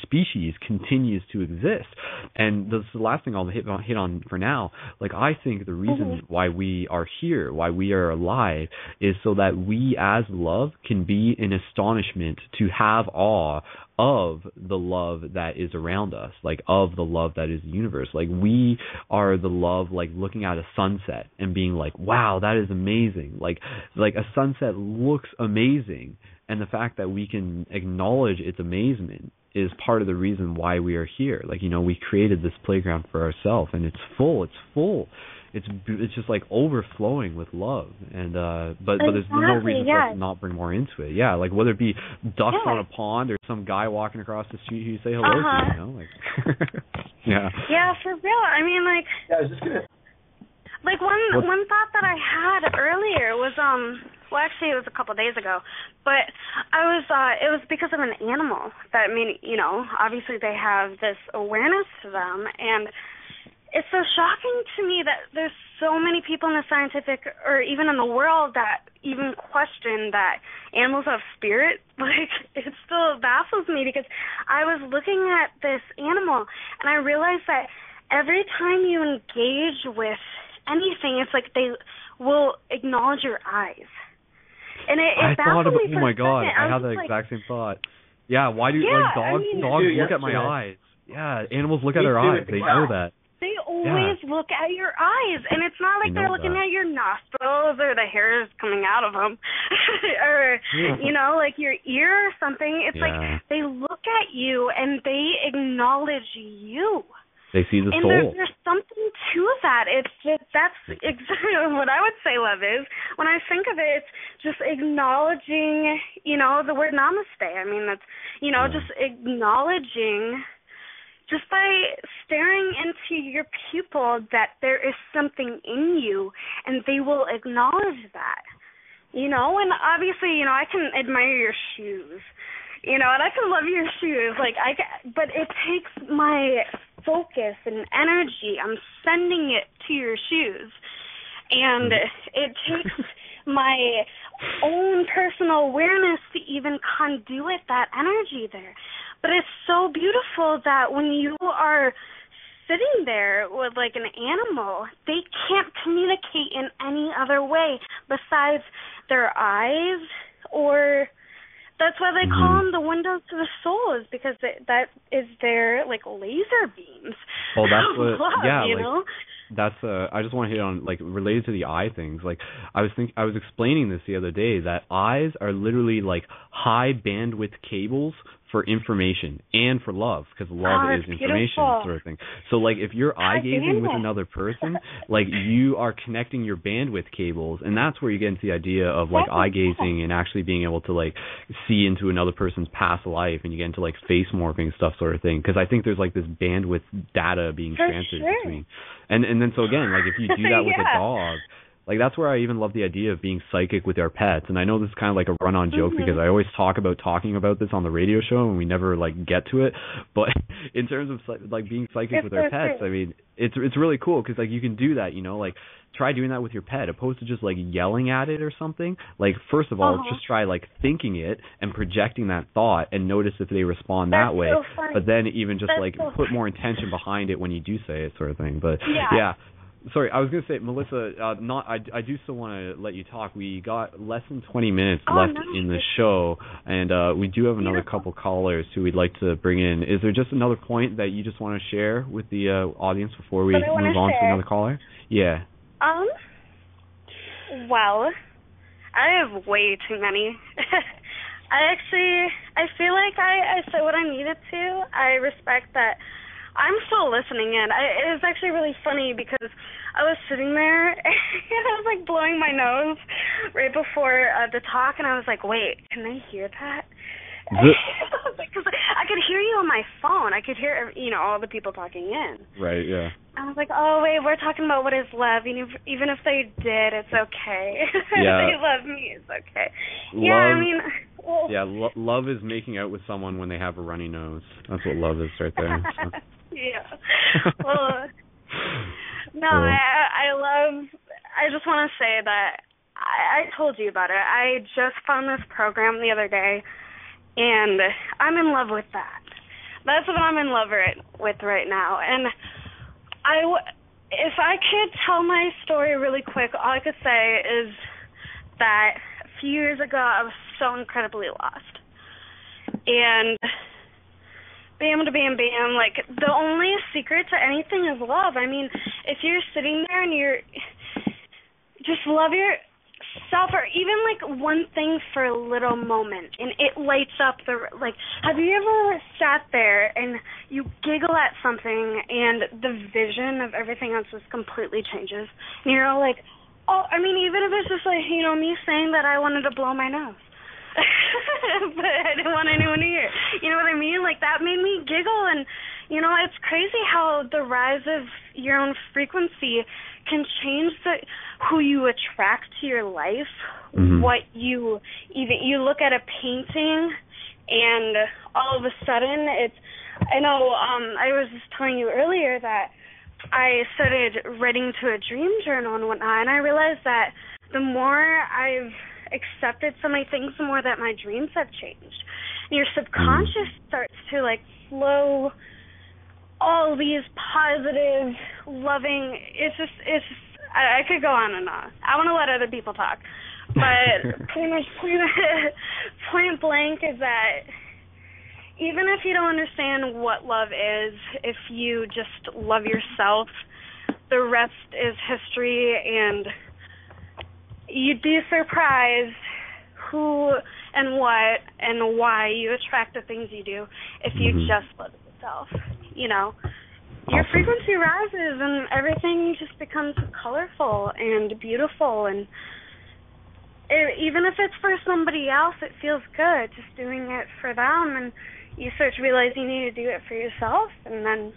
species continues to exist. And this is the last thing I'll hit on for now. Like, I think the reason why we are here, why we are alive, is so that we as love can be in astonishment, to have awe of the love that is around us, like, of the love that is the universe. Like, we are the love, like, looking at a sunset and being like, wow, that is amazing. Like a sunset looks amazing, and the fact that we can acknowledge its amazement is part of the reason why we are here. Like, you know, we created this playground for ourselves, and it's full. It's just, like, overflowing with love, and but there's no reason for us to not bring more into it. Yeah, like, whether it be ducks on a pond or some guy walking across the street who you say hello to, you know, like. Yeah, for real. I mean, like. Yeah, I was just gonna. Like, one thought that I had earlier was well, actually, it was a couple of days ago, but it was because of an animal that, I mean, you know, obviously they have this awareness to them, and it's so shocking to me that there's so many people in the scientific, or even in the world, that even question that animals have spirit. Like, it still baffles me, because I was looking at this animal, and I realized that every time you engage with anything, it's like they will acknowledge your eyes. And I thought about, oh my God, I had the exact same thought. Yeah, why do dogs look at my eyes? Yeah, animals look at our eyes. They know that. They always look at your eyes, and it's not like they're looking at your nostrils or the hairs coming out of them, or you know, like your ear or something. It's like they look at you and they acknowledge you. They see the soul. And there's something to that. It's just, that's exactly what I would say love is. When I think of it, it's just acknowledging, you know, the word namaste. I mean, that's, you know, just acknowledging, just by staring into your pupil, that there is something in you, and they will acknowledge that. You know, and obviously, you know, I can admire your shoes, you know, and I can love your shoes, but it takes my focus and energy. I'm sending it to your shoes, and it takes my own personal awareness to even conduit that energy there. But it's so beautiful that when you are sitting there with, like, an animal, they can't communicate in any other way besides their eyes, or that's why they call them the windows to the soul, is because that is their, like, laser beams. Oh, that's what, love, you know? That's I just want to hit on, like, related to the eye things. Like, I was explaining this the other day, that eyes are literally, like, high bandwidth cables for information and for love, because love is information, sort of thing. So, like, if you're eye gazing with another person, like, you are connecting your bandwidth cables, and that's where you get into the idea of, like, eye gazing and actually being able to, like, see into another person's past life, and you get into, like, face morphing stuff, sort of thing. Because I think there's, like, this bandwidth data being transferred between. And then so again, like, if you do that with a dog, Like, that's where I even love the idea of being psychic with our pets. And I know this is kind of like a run-on joke because I always talk about talking about this on the radio show and we never, like, get to it. But in terms of, like, being psychic with our pets, I mean, it's really cool because, like, you can do that, you know, like, try doing that with your pet opposed to just, like, yelling at it or something. Like, first of all, just try, like, thinking it and projecting that thought and notice if they respond that way. So funny. But then even just, That's like, so put more intention behind it when you do say it, sort of thing. But, yeah. Sorry, I was going to say, Malysa, I do still want to let you talk. We got less than 20 minutes left in the show, and we do have another couple callers who we'd like to bring in. Is there just another point that you just want to share with the audience before we move on to another caller? Yeah. Well, I have way too many. I feel like I said what I needed to. I respect that. I'm still listening in. It was actually really funny because I was sitting there and I was like blowing my nose right before the talk, and I was like, wait, can they hear that? Because I could hear you on my phone. I could hear, you know, all the people talking in. Right, yeah. I was like, oh, wait, we're talking about what is love. Even if they did, it's okay. Yeah. If they love me, it's okay. Love is making out with someone when they have a runny nose. That's what love is right there. So. Yeah. Well, no, I just want to say that I told you about it. I just found this program the other day, and I'm in love with that. That's what I'm in love with right now. And if I could tell my story really quick, all I could say is that a few years ago I was so incredibly lost. And bam, like, the only secret to anything is love. I mean, if you're sitting there and you're just love yourself, or even, like, one thing for a little moment, and it lights up have you ever sat there and you giggle at something and the vision of everything else just completely changes? And you're all like, oh, I mean, even if it's just, like, you know, me saying that I wanted to blow my nose. But I didn't want anyone to hear. You know what I mean? Like, that made me giggle. And, you know, it's crazy how the rise of your own frequency can change who you attract to your life. What you look at a painting, and all of a sudden I know I was just telling you earlier that I started writing to a dream journal and whatnot, and I realized that the more I've accepted so many things, the more that my dreams have changed. And your subconscious starts to, like, flow all these positive, loving, I could go on and on. I want to let other people talk. But pretty much point blank is that even if you don't understand what love is, if you just love yourself, the rest is history, and you'd be surprised who and what and why you attract the things you do if you just love yourself. You know, your frequency rises and everything just becomes colorful and beautiful, and even if it's for somebody else, it feels good just doing it for them, and you start to realize you need to do it for yourself, and then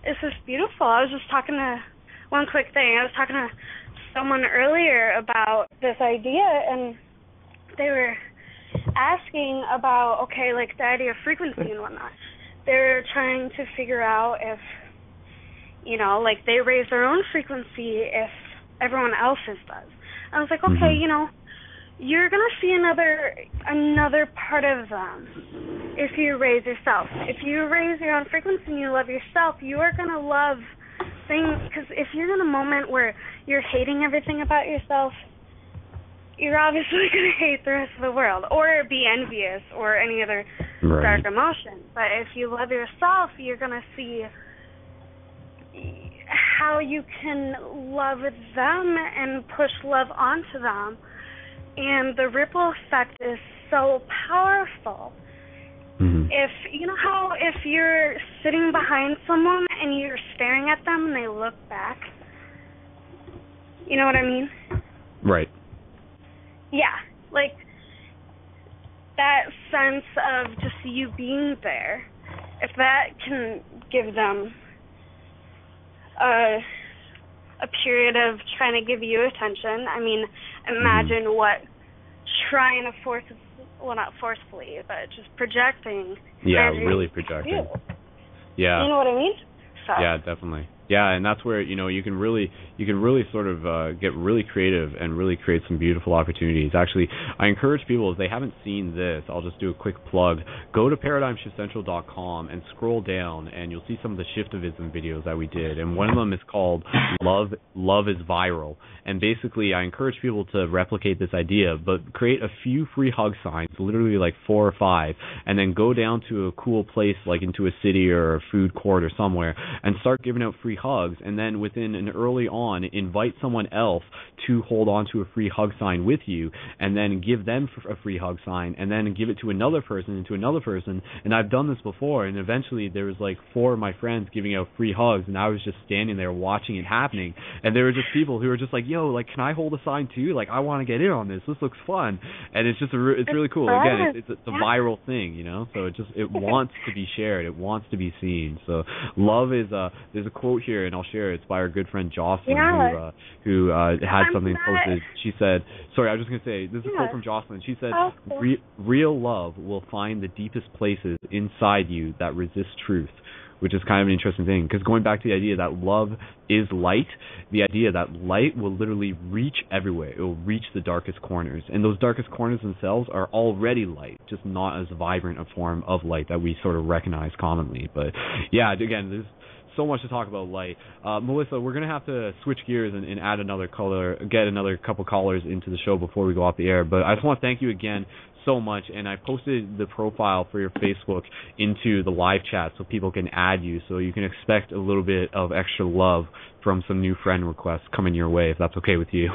it's just beautiful. I was just talking to one quick thing. I was talking to someone earlier about this idea, and they were asking about, okay, like the idea of frequency and whatnot. They're trying to figure out if, you know, like they raise their own frequency if everyone else's does. I was like, okay, you know, you're going to see another part of them if you raise yourself. If you raise your own frequency and you love yourself, you are going to love things, because if you're in a moment where you're hating everything about yourself, you're obviously going to hate the rest of the world or be envious or any other dark emotion. But if you love yourself, you're going to see how you can love them and push love onto them. And the ripple effect is so powerful. If you know how if you're sitting behind someone and you're staring at them and they look back, you know what I mean? Right. Yeah, like that sense of just you being there, if that can give them a period of trying to give you attention. I mean, imagine what trying to not forcefully, but just projecting. Yeah, really projecting. Yeah. You know what I mean? So. Yeah, definitely. Yeah, and that's where, you can really sort of get really creative and really create some beautiful opportunities. Actually, I encourage people, if they haven't seen this, I'll just do a quick plug. Go to ParadigmShiftCentral.com and scroll down, and you'll see some of the Shiftivism videos that we did. And one of them is called Love is Viral. And basically, I encourage people to replicate this idea, but create a few free hug signs, literally like 4 or 5, and then go down to a cool place, like into a city or a food court or somewhere, and start giving out free hugs. And then within an early on, invite someone else to hold on to a free hug sign with you, and then give them a free hug sign, and then give it to another person and to another person. And I've done this before, and eventually there was like 4 of my friends giving out free hugs, and I was just standing there watching it happening. And there were just people who were just like, yo, like, can I hold a sign too? Like, I want to get in on this. This looks fun. And it's just it's really cool. Again, it's a viral thing, so it wants to be shared. It wants to be seen. So love is there's a quote here, and I'll share it. It's by our good friend Jocelyn, who had something posted. She said, sorry, I was just going to say, this is a quote from Jocelyn. She said, real love will find the deepest places inside you that resist truth, which is kind of an interesting thing, because going back to the idea that love is light, the idea that light will literally reach everywhere. It will reach the darkest corners, and those darkest corners themselves are already light, just not as vibrant a form of light that we sort of recognize commonly. But yeah, again, there's so much to talk about light. Malysa, we're going to have to switch gears and add another caller, get another couple callers into the show before we go off the air. But I just want to thank you again so much, and I posted the profile for your Facebook into the live chat so people can add you, so you can expect a little bit of extra love from some new friend requests coming your way, if that's okay with you.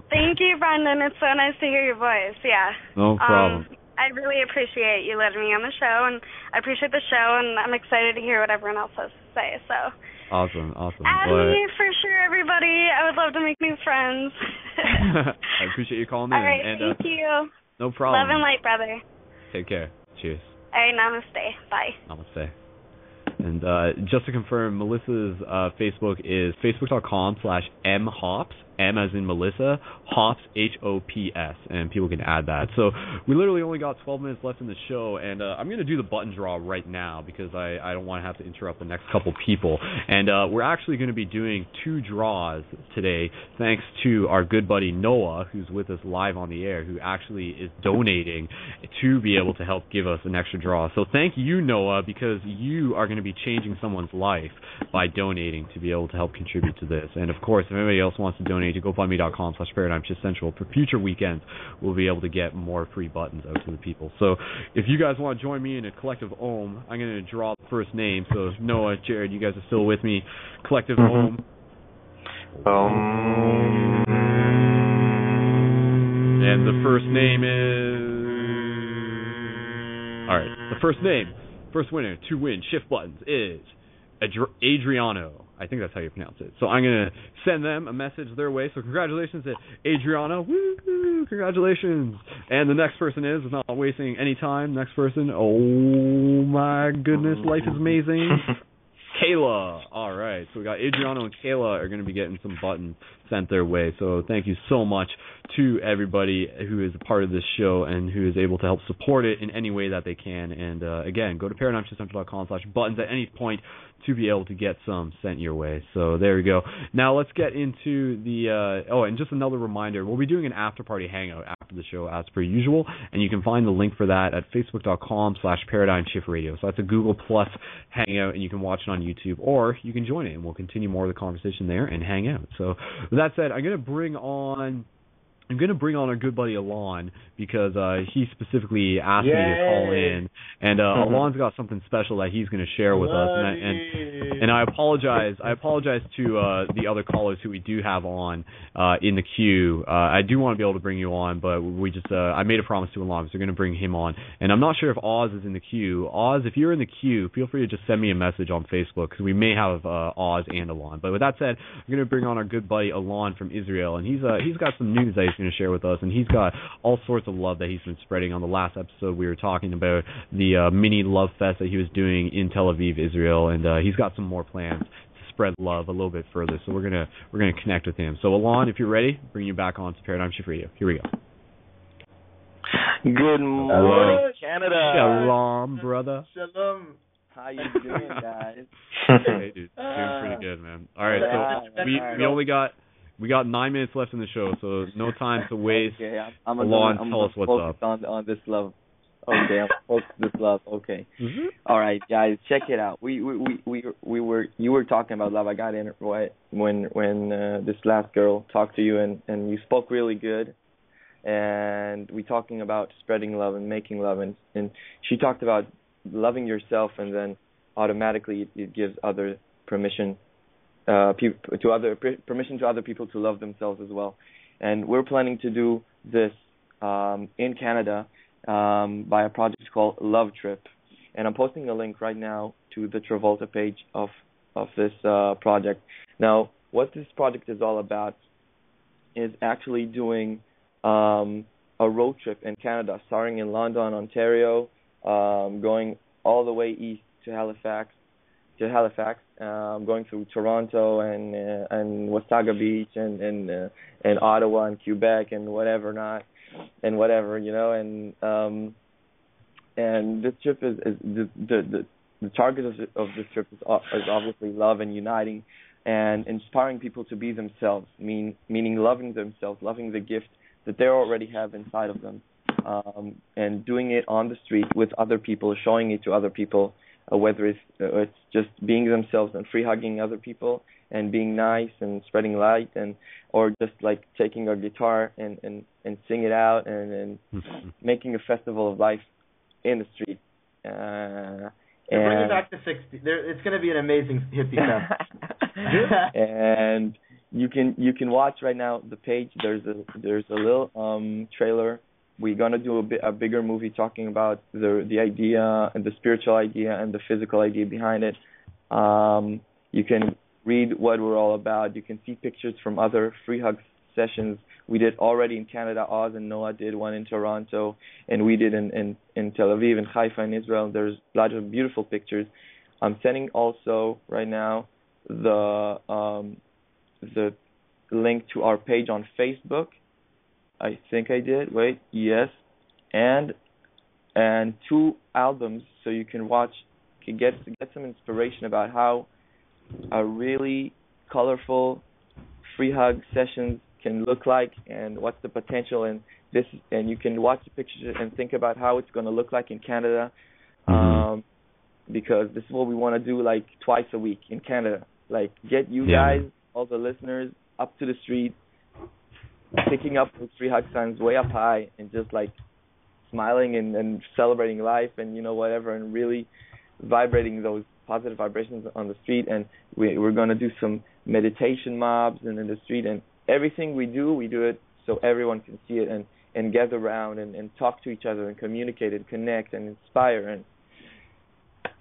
Thank you, Brendon. It's so nice to hear your voice. Yeah. No problem. I really appreciate you letting me on the show, and I appreciate the show, and I'm excited to hear what everyone else has to say. So. Awesome. Add me for sure, everybody. I would love to make new friends. I appreciate you calling in. All right, thank you. No problem. Love and light, brother. Take care. Cheers. All right, namaste. Bye. Namaste. And just to confirm, Malysa's Facebook is facebook.com/mhops, M as in Malysa, Hops, Hops, and people can add that. So we literally only got 12 minutes left in the show, and I'm going to do the button draw right now because I don't want to have to interrupt the next couple people. And we're actually going to be doing 2 draws today, thanks to our good buddy Noah, who's with us live on the air, who actually is donating to be able to help give us an extra draw. So thank you, Noah, because you are going to be changing someone's life by donating to be able to help contribute to this. And of course, if anybody else wants to donate to GoFundMe.com/ParadigmShiftCentral, for future weekends, we'll be able to get more free buttons out to the people. So if you guys want to join me in a collective Om, I'm going to draw the first name. So Noah, Jared, you guys are still with me. Collective Om. And the first name is... All right, the first name, first winner to win shift buttons is Adriano. I think that's how you pronounce it. So I'm going to send them a message their way. So congratulations to Adriano. Woo! Congratulations. And the next person is not wasting any time. Next person, oh my goodness, life is amazing. Kayla. All right. So we got Adriano and Kayla are going to be getting some buttons sent their way. So thank you so much to everybody who is a part of this show and who is able to help support it in any way that they can. And again, go to ParadigmShiftCentral.com/buttons at any point to be able to get some sent your way. So there we go. Now let's get into the and just another reminder, we'll be doing an after party hangout after the show as per usual, and you can find the link for that at facebook.com/ParadigmShiftRadio. So that's a Google Plus hangout, and you can watch it on YouTube, or you can join it and we'll continue more of the conversation there and hang out. So with that said, I'm going to bring on our good buddy Alon because he specifically asked me to call in, and Alon's got something special that he's going to share with us. And I apologize. To the other callers who we do have on in the queue. I do want to be able to bring you on, but we just I made a promise to Alon, so we're going to bring him on. And I'm not sure if Oz is in the queue. Oz, if you're in the queue, feel free to just send me a message on Facebook because we may have Oz and Alon. But with that said, I'm going to bring on our good buddy Alon from Israel, and he's got some news that he's going to share with us, and he's got all sorts of love that he's been spreading. On the last episode, we were talking about the mini love fest that he was doing in Tel Aviv, Israel, and he's got some more plans to spread love a little bit further. So we're gonna connect with him. So Alon, if you're ready, bring you back on to Paradigm Shift Radio. Here we go. Good morning, Canada. Shalom, brother. Shalom. How you doing, guys? Hey, dude, doing pretty good, man. All right, so we got 9 minutes left in the show, so no time to waste. Okay, Alon, tell us what's up. On this love. Okay, I'm focused this love. Okay. Mm-hmm. All right, guys, check it out. You were talking about love. I got in right when this last girl talked to you, and you spoke really good. And we talking about spreading love and making love, and she talked about loving yourself, and then automatically it gives other permission permission to other people to love themselves as well. And we're planning to do this in Canada by a project called Love Trip, and I'm posting a link right now to the Travolta page of this project. Now, what this project is all about is actually doing a road trip in Canada, starting in London, Ontario, going all the way east to Halifax, going through Toronto and Wasaga Beach and Ottawa and Quebec and whatever, and this trip is the target of this trip is obviously love and uniting and inspiring people to be themselves, meaning loving themselves, loving the gift that they already have inside of them, and doing it on the street with other people, showing it to other people, whether it's just being themselves and free hugging other people and being nice and spreading light, or just like taking a guitar and sing it out and making a festival of life in the street. And bring it back to 60. It's going to be an amazing hippie fest. And you can watch right now the page. There's a little trailer. We're gonna do a bigger movie talking about the idea and the spiritual idea and the physical idea behind it. You can read what we're all about. You can see pictures from other free hug sessions we did already in Canada. Oz and Noah did one in Toronto, and we did in Tel Aviv and Haifa in Israel. There's a lot of beautiful pictures. I'm sending also right now the link to our page on Facebook. I think I did. Wait, yes, and 2 albums, so you can get some inspiration about how a really colorful free hug sessions can look like and what's the potential in this. And you can watch the pictures and think about how it's going to look like in Canada, because this is what we want to do like twice a week in Canada. Like get you guys, all the listeners, up to the street, picking up those free hug signs way up high and just like smiling and celebrating life and whatever, and really vibrating those positive vibrations on the street. And we're going to do some meditation mobs and in the street, and everything we do it so everyone can see it and gather around and talk to each other and communicate and connect and inspire, and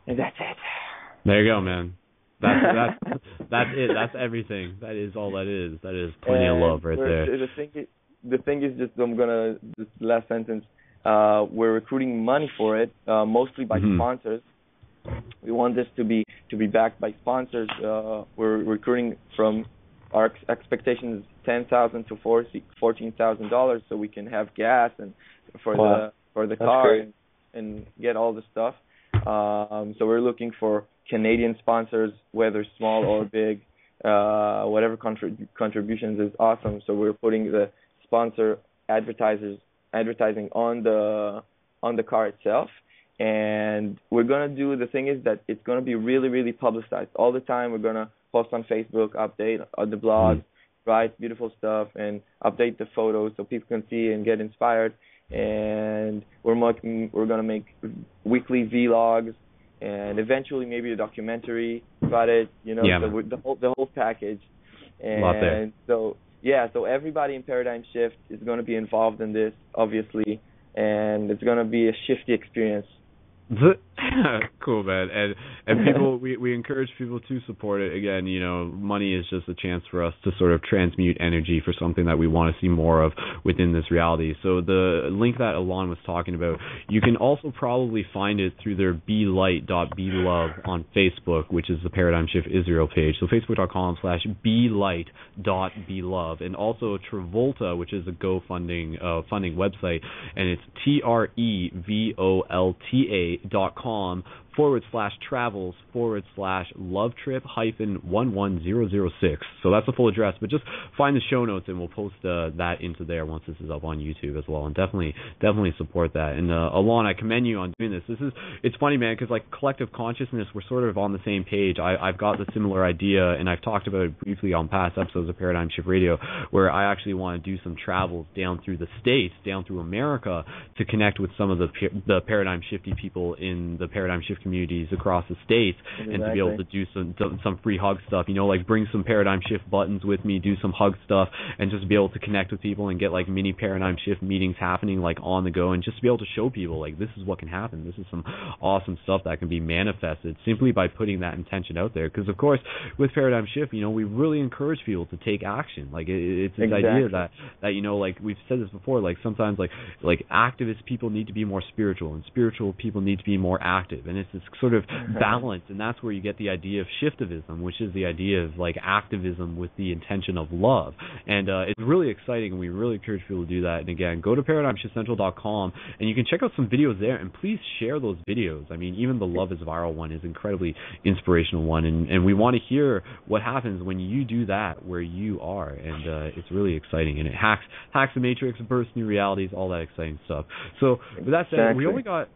that's it. There you go, man. That's it. That's everything. That is all that is. That is plenty of love right there. The thing is just, this last sentence, we're recruiting money for it, mostly by sponsors. We want this to be backed by sponsors. We're recruiting from our expectations $10,000 to $14,000, so we can have gas and for the car and get all the stuff. So we're looking for Canadian sponsors, whether small or big, whatever contributions is awesome. So we're putting the sponsor advertising on the car itself, and we're gonna do, the thing is that it's gonna be really, really publicized all the time. We're gonna post on Facebook, update on the blog, write beautiful stuff, and update the photos so people can see and get inspired. And we're gonna make weekly vlogs, and eventually maybe a documentary about it. The whole package. And so everybody in Paradigm Shift is going to be involved in this, obviously, and it's going to be a shifty experience. Cool, man. And people, we encourage people to support it. Again, money is just a chance for us to sort of transmute energy for something that we want to see more of within this reality. So the link that Alon was talking about, you can also probably find it through their BeLight.BeLove on Facebook, which is the Paradigm Shift Israel page. So facebook.com/BeLight.BeLove, and also Travolta, which is a GoFunding funding website, and it's trevolta.com/travels/love trip-11006. So that's the full address, but just find the show notes and we'll post that into there once this is up on YouTube as well, and definitely support that. And Alon, I commend you on doing this. It's funny, man, because like collective consciousness, we're sort of on the same page. I've got the similar idea, and I've talked about it briefly on past episodes of Paradigm Shift Radio, where I actually want to do some travels down through the States, down through America, to connect with some of the Paradigm Shifty people in the Paradigm Shift communities across the States, and to be able to do some free hug stuff, like bring some Paradigm Shift buttons with me, do some hug stuff, and just be able to connect with people and get like mini Paradigm Shift meetings happening like on the go, and just be able to show people like this is what can happen. This is some awesome stuff that can be manifested simply by putting that intention out there. Because of course, with Paradigm Shift, we really encourage people to take action. Like it's this idea that like we've said this before, like sometimes like activist people need to be more spiritual, and spiritual people need to be more active, and it's this sort of balance, and that's where you get the idea of shiftivism, which is the idea of like activism with the intention of love. And it's really exciting, and we really encourage people to do that. And again, go to ParadigmShiftCentral.com, and you can check out some videos there, and please share those videos. I mean, even the Love is Viral one is incredibly inspirational one, and we want to hear what happens when you do that where you are, and it's really exciting, and it hacks the matrix, bursts new realities, all that exciting stuff. So with that said, we only got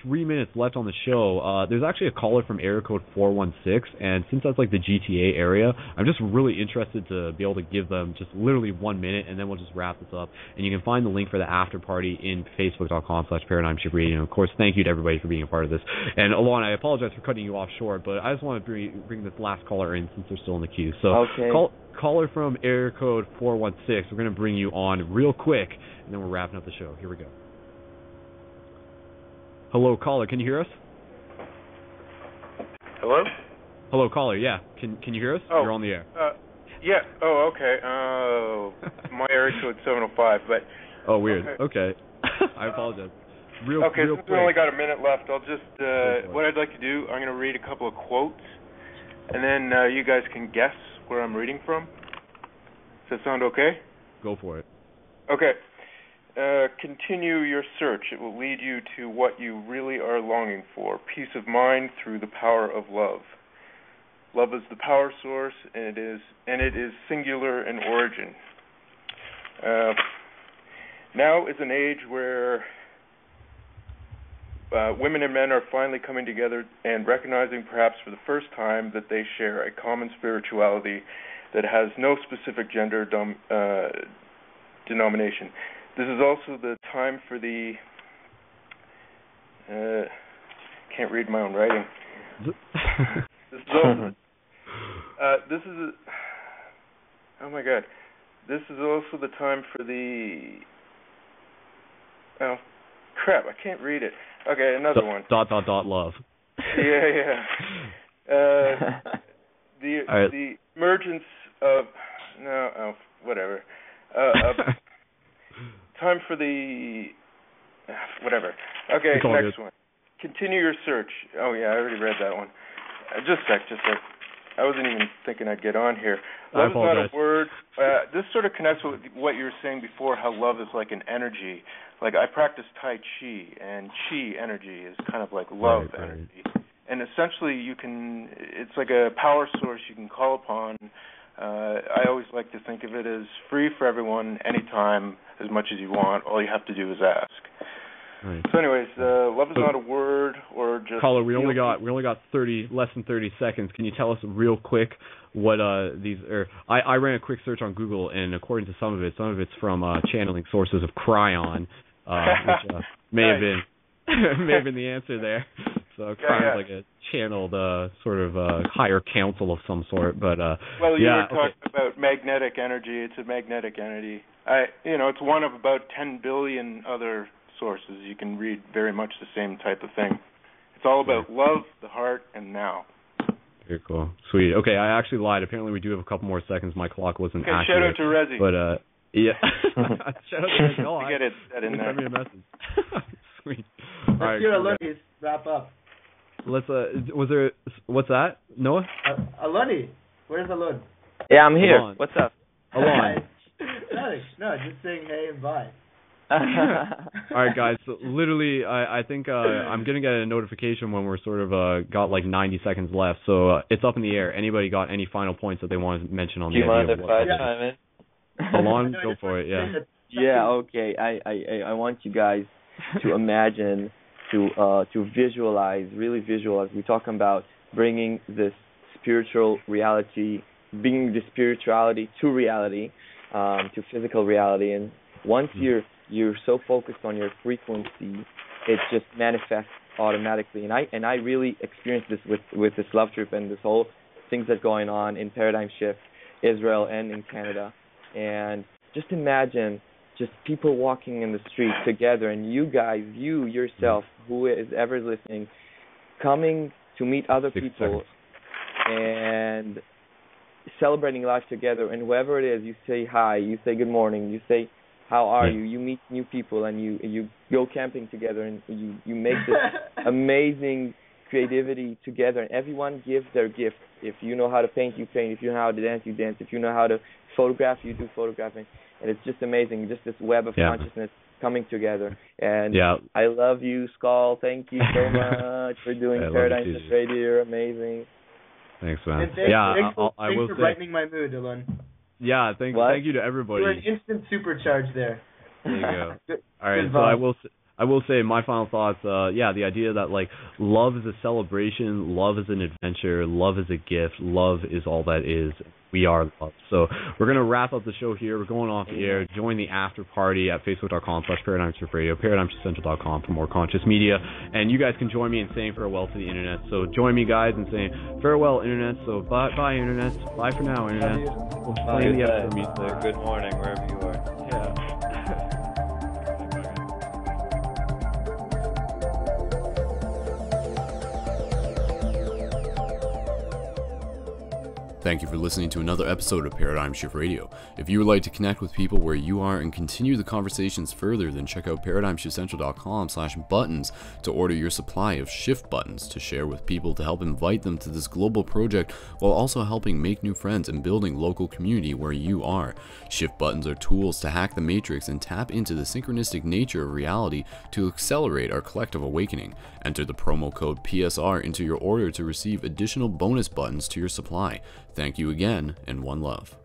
3 minutes left on the show. There's actually a caller from area code 416, and since that's like the GTA area, I'm just really interested to be able to give them just literally 1 minute, and then we'll just wrap this up. And you can find the link for the after party in facebook.com/Paradigm Shift Radio. And of course, thank you to everybody for being a part of this. And Alon, I apologize for cutting you off short, but I just want to bring this last caller in since they're still in the queue. So caller from area code 416, we're going to bring you on real quick, and then we're wrapping up the show. Here we go. Hello, caller. Can you hear us? Hello? Hello, caller. Yeah. Can you hear us? Oh, you're on the air. Yeah. Oh, okay. My area code's 705, but... Oh, weird. Okay. I apologize. Real since quick. we only got a minute left, I'll just... what I'd like to do, I'm going to read a couple of quotes, and then you guys can guess where I'm reading from. Does that sound okay? Go for it. Okay. Continue your search. It will lead you to what you really are longing for. Peace of mind through the power of love. Love is the power source, and it is singular in origin. Now is an age where women and men are finally coming together and recognizing, perhaps for the first time, that they share a common spirituality that has no specific gender denomination. This is also the time for the... can't read my own writing. Oh my God. This is also the time for the... Oh, crap, I can't read it. Okay, another one. ... love. Yeah. The emergence of... whatever. Time for the... whatever. Okay, next one. Continue your search. Oh, yeah, I already read that one. Just a sec. I wasn't even thinking I'd get on here. Love is not a word. This sort of connects with what you were saying before, how love is like an energy. Like, I practice Tai Chi, and Chi energy is kind of like love energy. And essentially, it's like a power source you can call upon. I always like to think of it as free for everyone, anytime, as much as you want. All you have to do is ask. Right. So, anyways, love is not a word, or just... Caller, we only got less than 30 seconds. Can you tell us real quick what these are? I ran a quick search on Google, and according to some of it's from channeling sources of Cryon, which may have been the answer there. So Cryon's like a channeled sort of higher council of some sort, but well, you were talking about magnetic energy. It's a magnetic entity. It's one of about 10 billion other sources. You can read very much the same type of thing. It's all about love, the heart, and now. Very cool. Sweet. Okay, I actually lied. Apparently we do have a couple more seconds. My clock wasn't Okay, accurate. shout out to Rezi. But, yeah. Shout out to Rezi. Oh, you get it set in there. Send me a message. Sweet. Let's All right, hear cool, Aloni's wrap up. Let's, was there, what's that? Noah? Aloni, where's Alon? Yeah, I'm here. Alon. What's up? Alon. No, just saying hey and bye. All right, guys. So literally, I think I'm gonna get a notification when we're sort of got like 90 seconds left. So it's up in the air. Anybody got any final points that they want to mention on Do the you mind idea if of I what? chime in? Alon, go for it. Yeah. Yeah. Okay. I want you guys to imagine, to visualize, really visualize. We're talking about bringing this spiritual reality, bringing the spirituality to reality, to physical reality, and once you're so focused on your frequency, it just manifests automatically. And I really experienced this with this love trip and this whole things that's going on in Paradigm Shift, Israel and in Canada. And just imagine just people walking in the street together, and you guys, you yourself, who is ever listening, coming to meet other people and celebrating life together. And whoever it is, you say hi, you say good morning, you say how are you? You meet new people, and you go camping together, and you make this amazing creativity together. And everyone gives their gift. If you know how to paint, you paint. If you know how to dance, you dance. If you know how to photograph, you do photographing. And it's just amazing, just this web of consciousness coming together. And I love you, Skull. Thank you so much for doing Paradigm Shift Radio. You're amazing. Thanks, man. Thanks will for say, brightening my mood, Alon. Yeah, thank you to everybody. You're an instant supercharge there. There you go. All right, so I will say my final thoughts. The idea that like love is a celebration, love is an adventure, love is a gift, love is all that is. We are love. So we're gonna wrap up the show here. We're going off the air. Join the after party at facebook.com/ParadigmShiftRadio, ParadigmShiftCentral.com for more conscious media. And you guys can join me in saying farewell to the internet. So join me, guys, in saying farewell, internet. So bye, internet. Bye for now, internet. We'll play the episode music. Good morning, wherever you are. Yeah. Thank you for listening to another episode of Paradigm Shift Radio. If you would like to connect with people where you are and continue the conversations further, then check out ParadigmShiftCentral.com/buttons to order your supply of shift buttons to share with people to help invite them to this global project while also helping make new friends and building local community where you are. Shift buttons are tools to hack the matrix and tap into the synchronistic nature of reality to accelerate our collective awakening. Enter the promo code PSR into your order to receive additional bonus buttons to your supply. Thank you again, and one love.